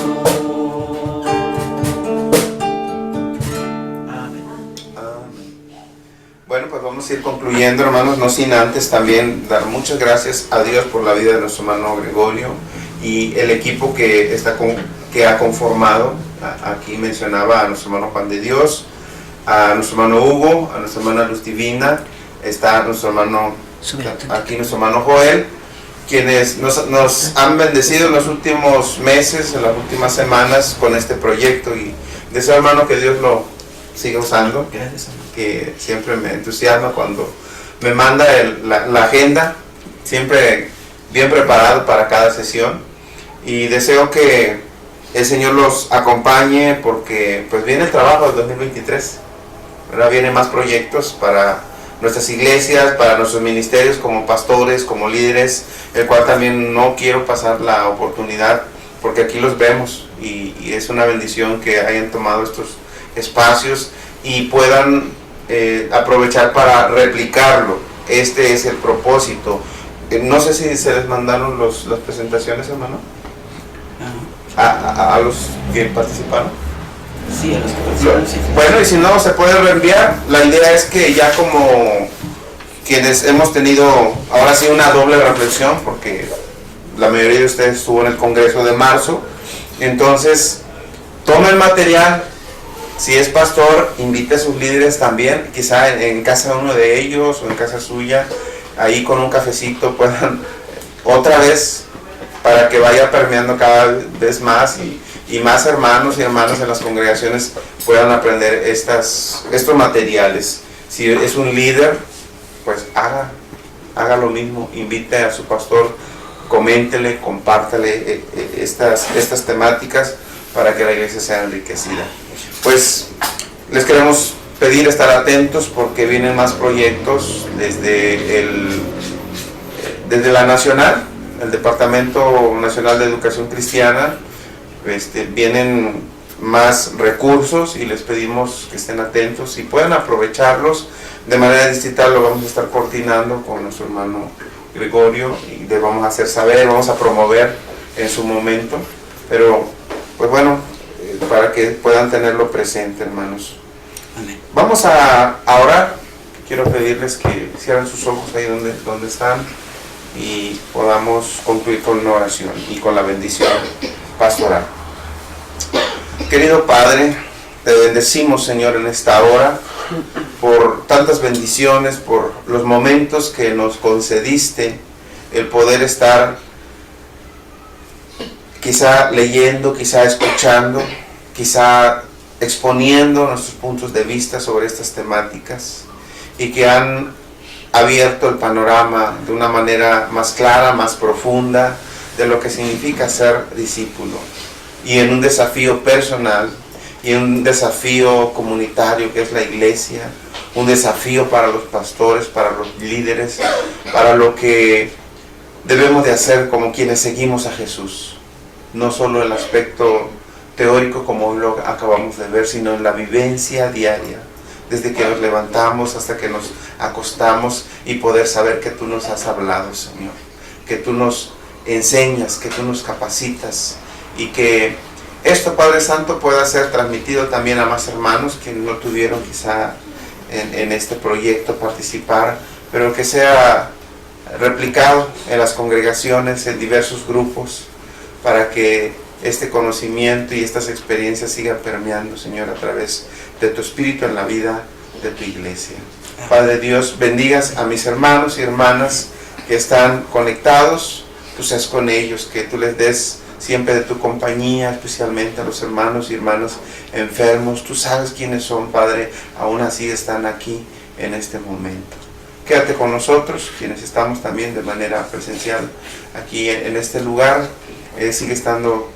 Amén. Bueno, pues vamos a ir concluyendo, hermanos, no sin antes también dar muchas gracias a Dios por la vida de nuestro hermano Gregorio y el equipo que ha conformado. Aquí mencionaba a nuestro hermano Juan de Dios, a nuestro hermano Hugo, a nuestra hermana Luz Divina, está nuestro hermano, aquí nuestro hermano Joel, quienes nos han bendecido en los últimos meses, en las últimas semanas con este proyecto, y deseo, hermano, que Dios lo siga usando. Gracias, hermano. Que siempre me entusiasma cuando me manda la agenda, siempre bien preparado para cada sesión, y deseo que el Señor los acompañe porque pues viene el trabajo del 2023, ¿verdad? Vienen más proyectos para nuestras iglesias, para nuestros ministerios como pastores, como líderes, el cual también no quiero pasar la oportunidad porque aquí los vemos y es una bendición que hayan tomado estos espacios y puedan aprovechar para replicarlo. Este es el propósito. No sé si se les mandaron las presentaciones, hermano, a los que participaron. Sí, a los que participaron, sí. Bueno, y si no, se puede reenviar. La idea es que ya como quienes hemos tenido ahora sí una doble reflexión, porque la mayoría de ustedes estuvo en el Congreso de marzo, entonces toma el material. Si es pastor, invite a sus líderes también, quizá en casa de uno de ellos o en casa suya, ahí con un cafecito puedan otra vez, para que vaya permeando cada vez más y más hermanos y hermanas en las congregaciones puedan aprender estos materiales. Si es un líder, pues haga lo mismo, invite a su pastor, coméntele, compártale estas temáticas para que la iglesia sea enriquecida. Pues les queremos pedir estar atentos porque vienen más proyectos desde la Nacional, el Departamento Nacional de Educación Cristiana. Vienen más recursos y les pedimos que estén atentos y puedan aprovecharlos de manera digital. Lo vamos a estar coordinando con nuestro hermano Gregorio y le vamos a hacer saber, vamos a promover en su momento, pero pues bueno, para que puedan tenerlo presente, hermanos. Amén. Vamos a orar. Quiero pedirles que cierren sus ojos ahí donde están y podamos concluir con una oración y con la bendición pastoral. Querido Padre, te bendecimos, Señor, en esta hora por tantas bendiciones, por los momentos que nos concediste, el poder estar quizá leyendo, quizá escuchando, quizá exponiendo nuestros puntos de vista sobre estas temáticas, y que han abierto el panorama de una manera más clara, más profunda, de lo que significa ser discípulo, y en un desafío personal y en un desafío comunitario que es la iglesia, un desafío para los pastores, para los líderes, para lo que debemos de hacer como quienes seguimos a Jesús, no solo el aspecto teórico como lo acabamos de ver, sino en la vivencia diaria, desde que nos levantamos hasta que nos acostamos, y poder saber que tú nos has hablado, Señor, que tú nos enseñas, que tú nos capacitas, y que esto, Padre Santo, pueda ser transmitido también a más hermanos que no tuvieron quizá en este proyecto participar, pero que sea replicado en las congregaciones, en diversos grupos, para que este conocimiento y estas experiencias sigan permeando, Señor, a través de tu Espíritu en la vida de tu iglesia. Padre Dios, bendigas a mis hermanos y hermanas que están conectados, tú seas con ellos, que tú les des siempre de tu compañía, especialmente a los hermanos y hermanas enfermos. Tú sabes quiénes son, Padre, aún así están aquí en este momento. Quédate con nosotros, quienes estamos también de manera presencial aquí en este lugar. Sigue estando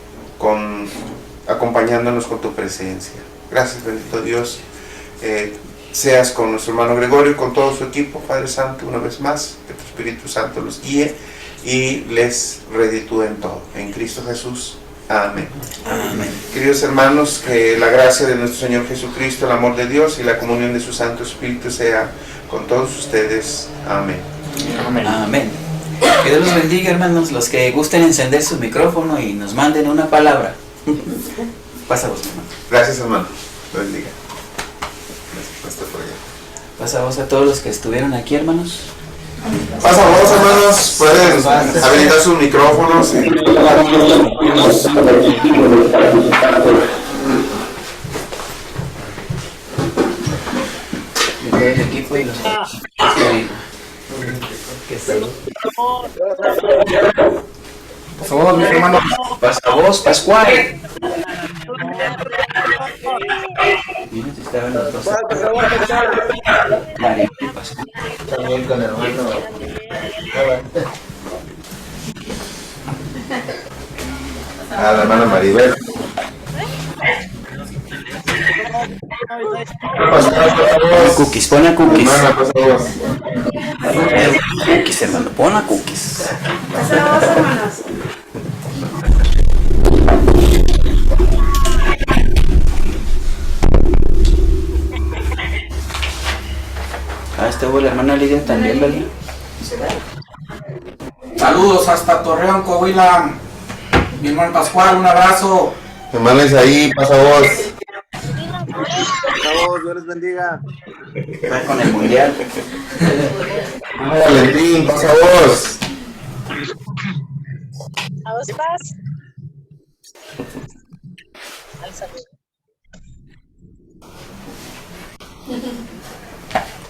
acompañándonos con tu presencia. Gracias, bendito Dios. Seas con nuestro hermano Gregorio y con todo su equipo, Padre Santo, una vez más, que tu Espíritu Santo los guíe y les reditúe en todo. En Cristo Jesús. Amén. Amén. Queridos hermanos, que la gracia de nuestro Señor Jesucristo, el amor de Dios y la comunión de su Santo Espíritu sea con todos ustedes. Amén. Amén. Amén. Que Dios los bendiga, hermanos. Los que gusten encender su micrófono y nos manden una palabra. Pasa vos, hermano. Gracias, hermano. Lo bendiga. Gracias por allá. Pasa vos a todos los que estuvieron aquí, hermanos. Pasa vos, hermanos. Pueden habilitar sus micrófonos. El equipo y los Pasa vos, mis hermanos. Pasa vos, Pascual. Miren si estaban los dos. María y Pascual. También con hermano. A la hermana Maribel. Cookies, pon a cookies. Hermana, pasa vos. Cookies, hermano, pon a cookies. Ah, estuvo la hermana Lidia también, ¿verdad? Saludos hasta Torreón, Coahuila. Mi hermano Pascual, un abrazo. Hermana Isaí, pasa vos. Dios les bendiga. Está con el mundial. Valentín, pasa vos. ¿A vos paz? Al saludo.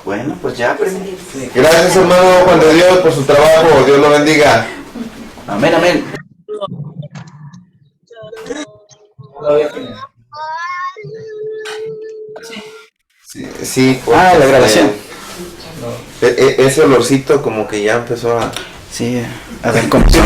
Bueno, pues ya, pues. Gracias, hermano Juan de Dios, por su trabajo. Dios lo bendiga. Amén, amén. Sí, La grabación. Ese olorcito como que ya empezó a... Sí, a ver cómo son.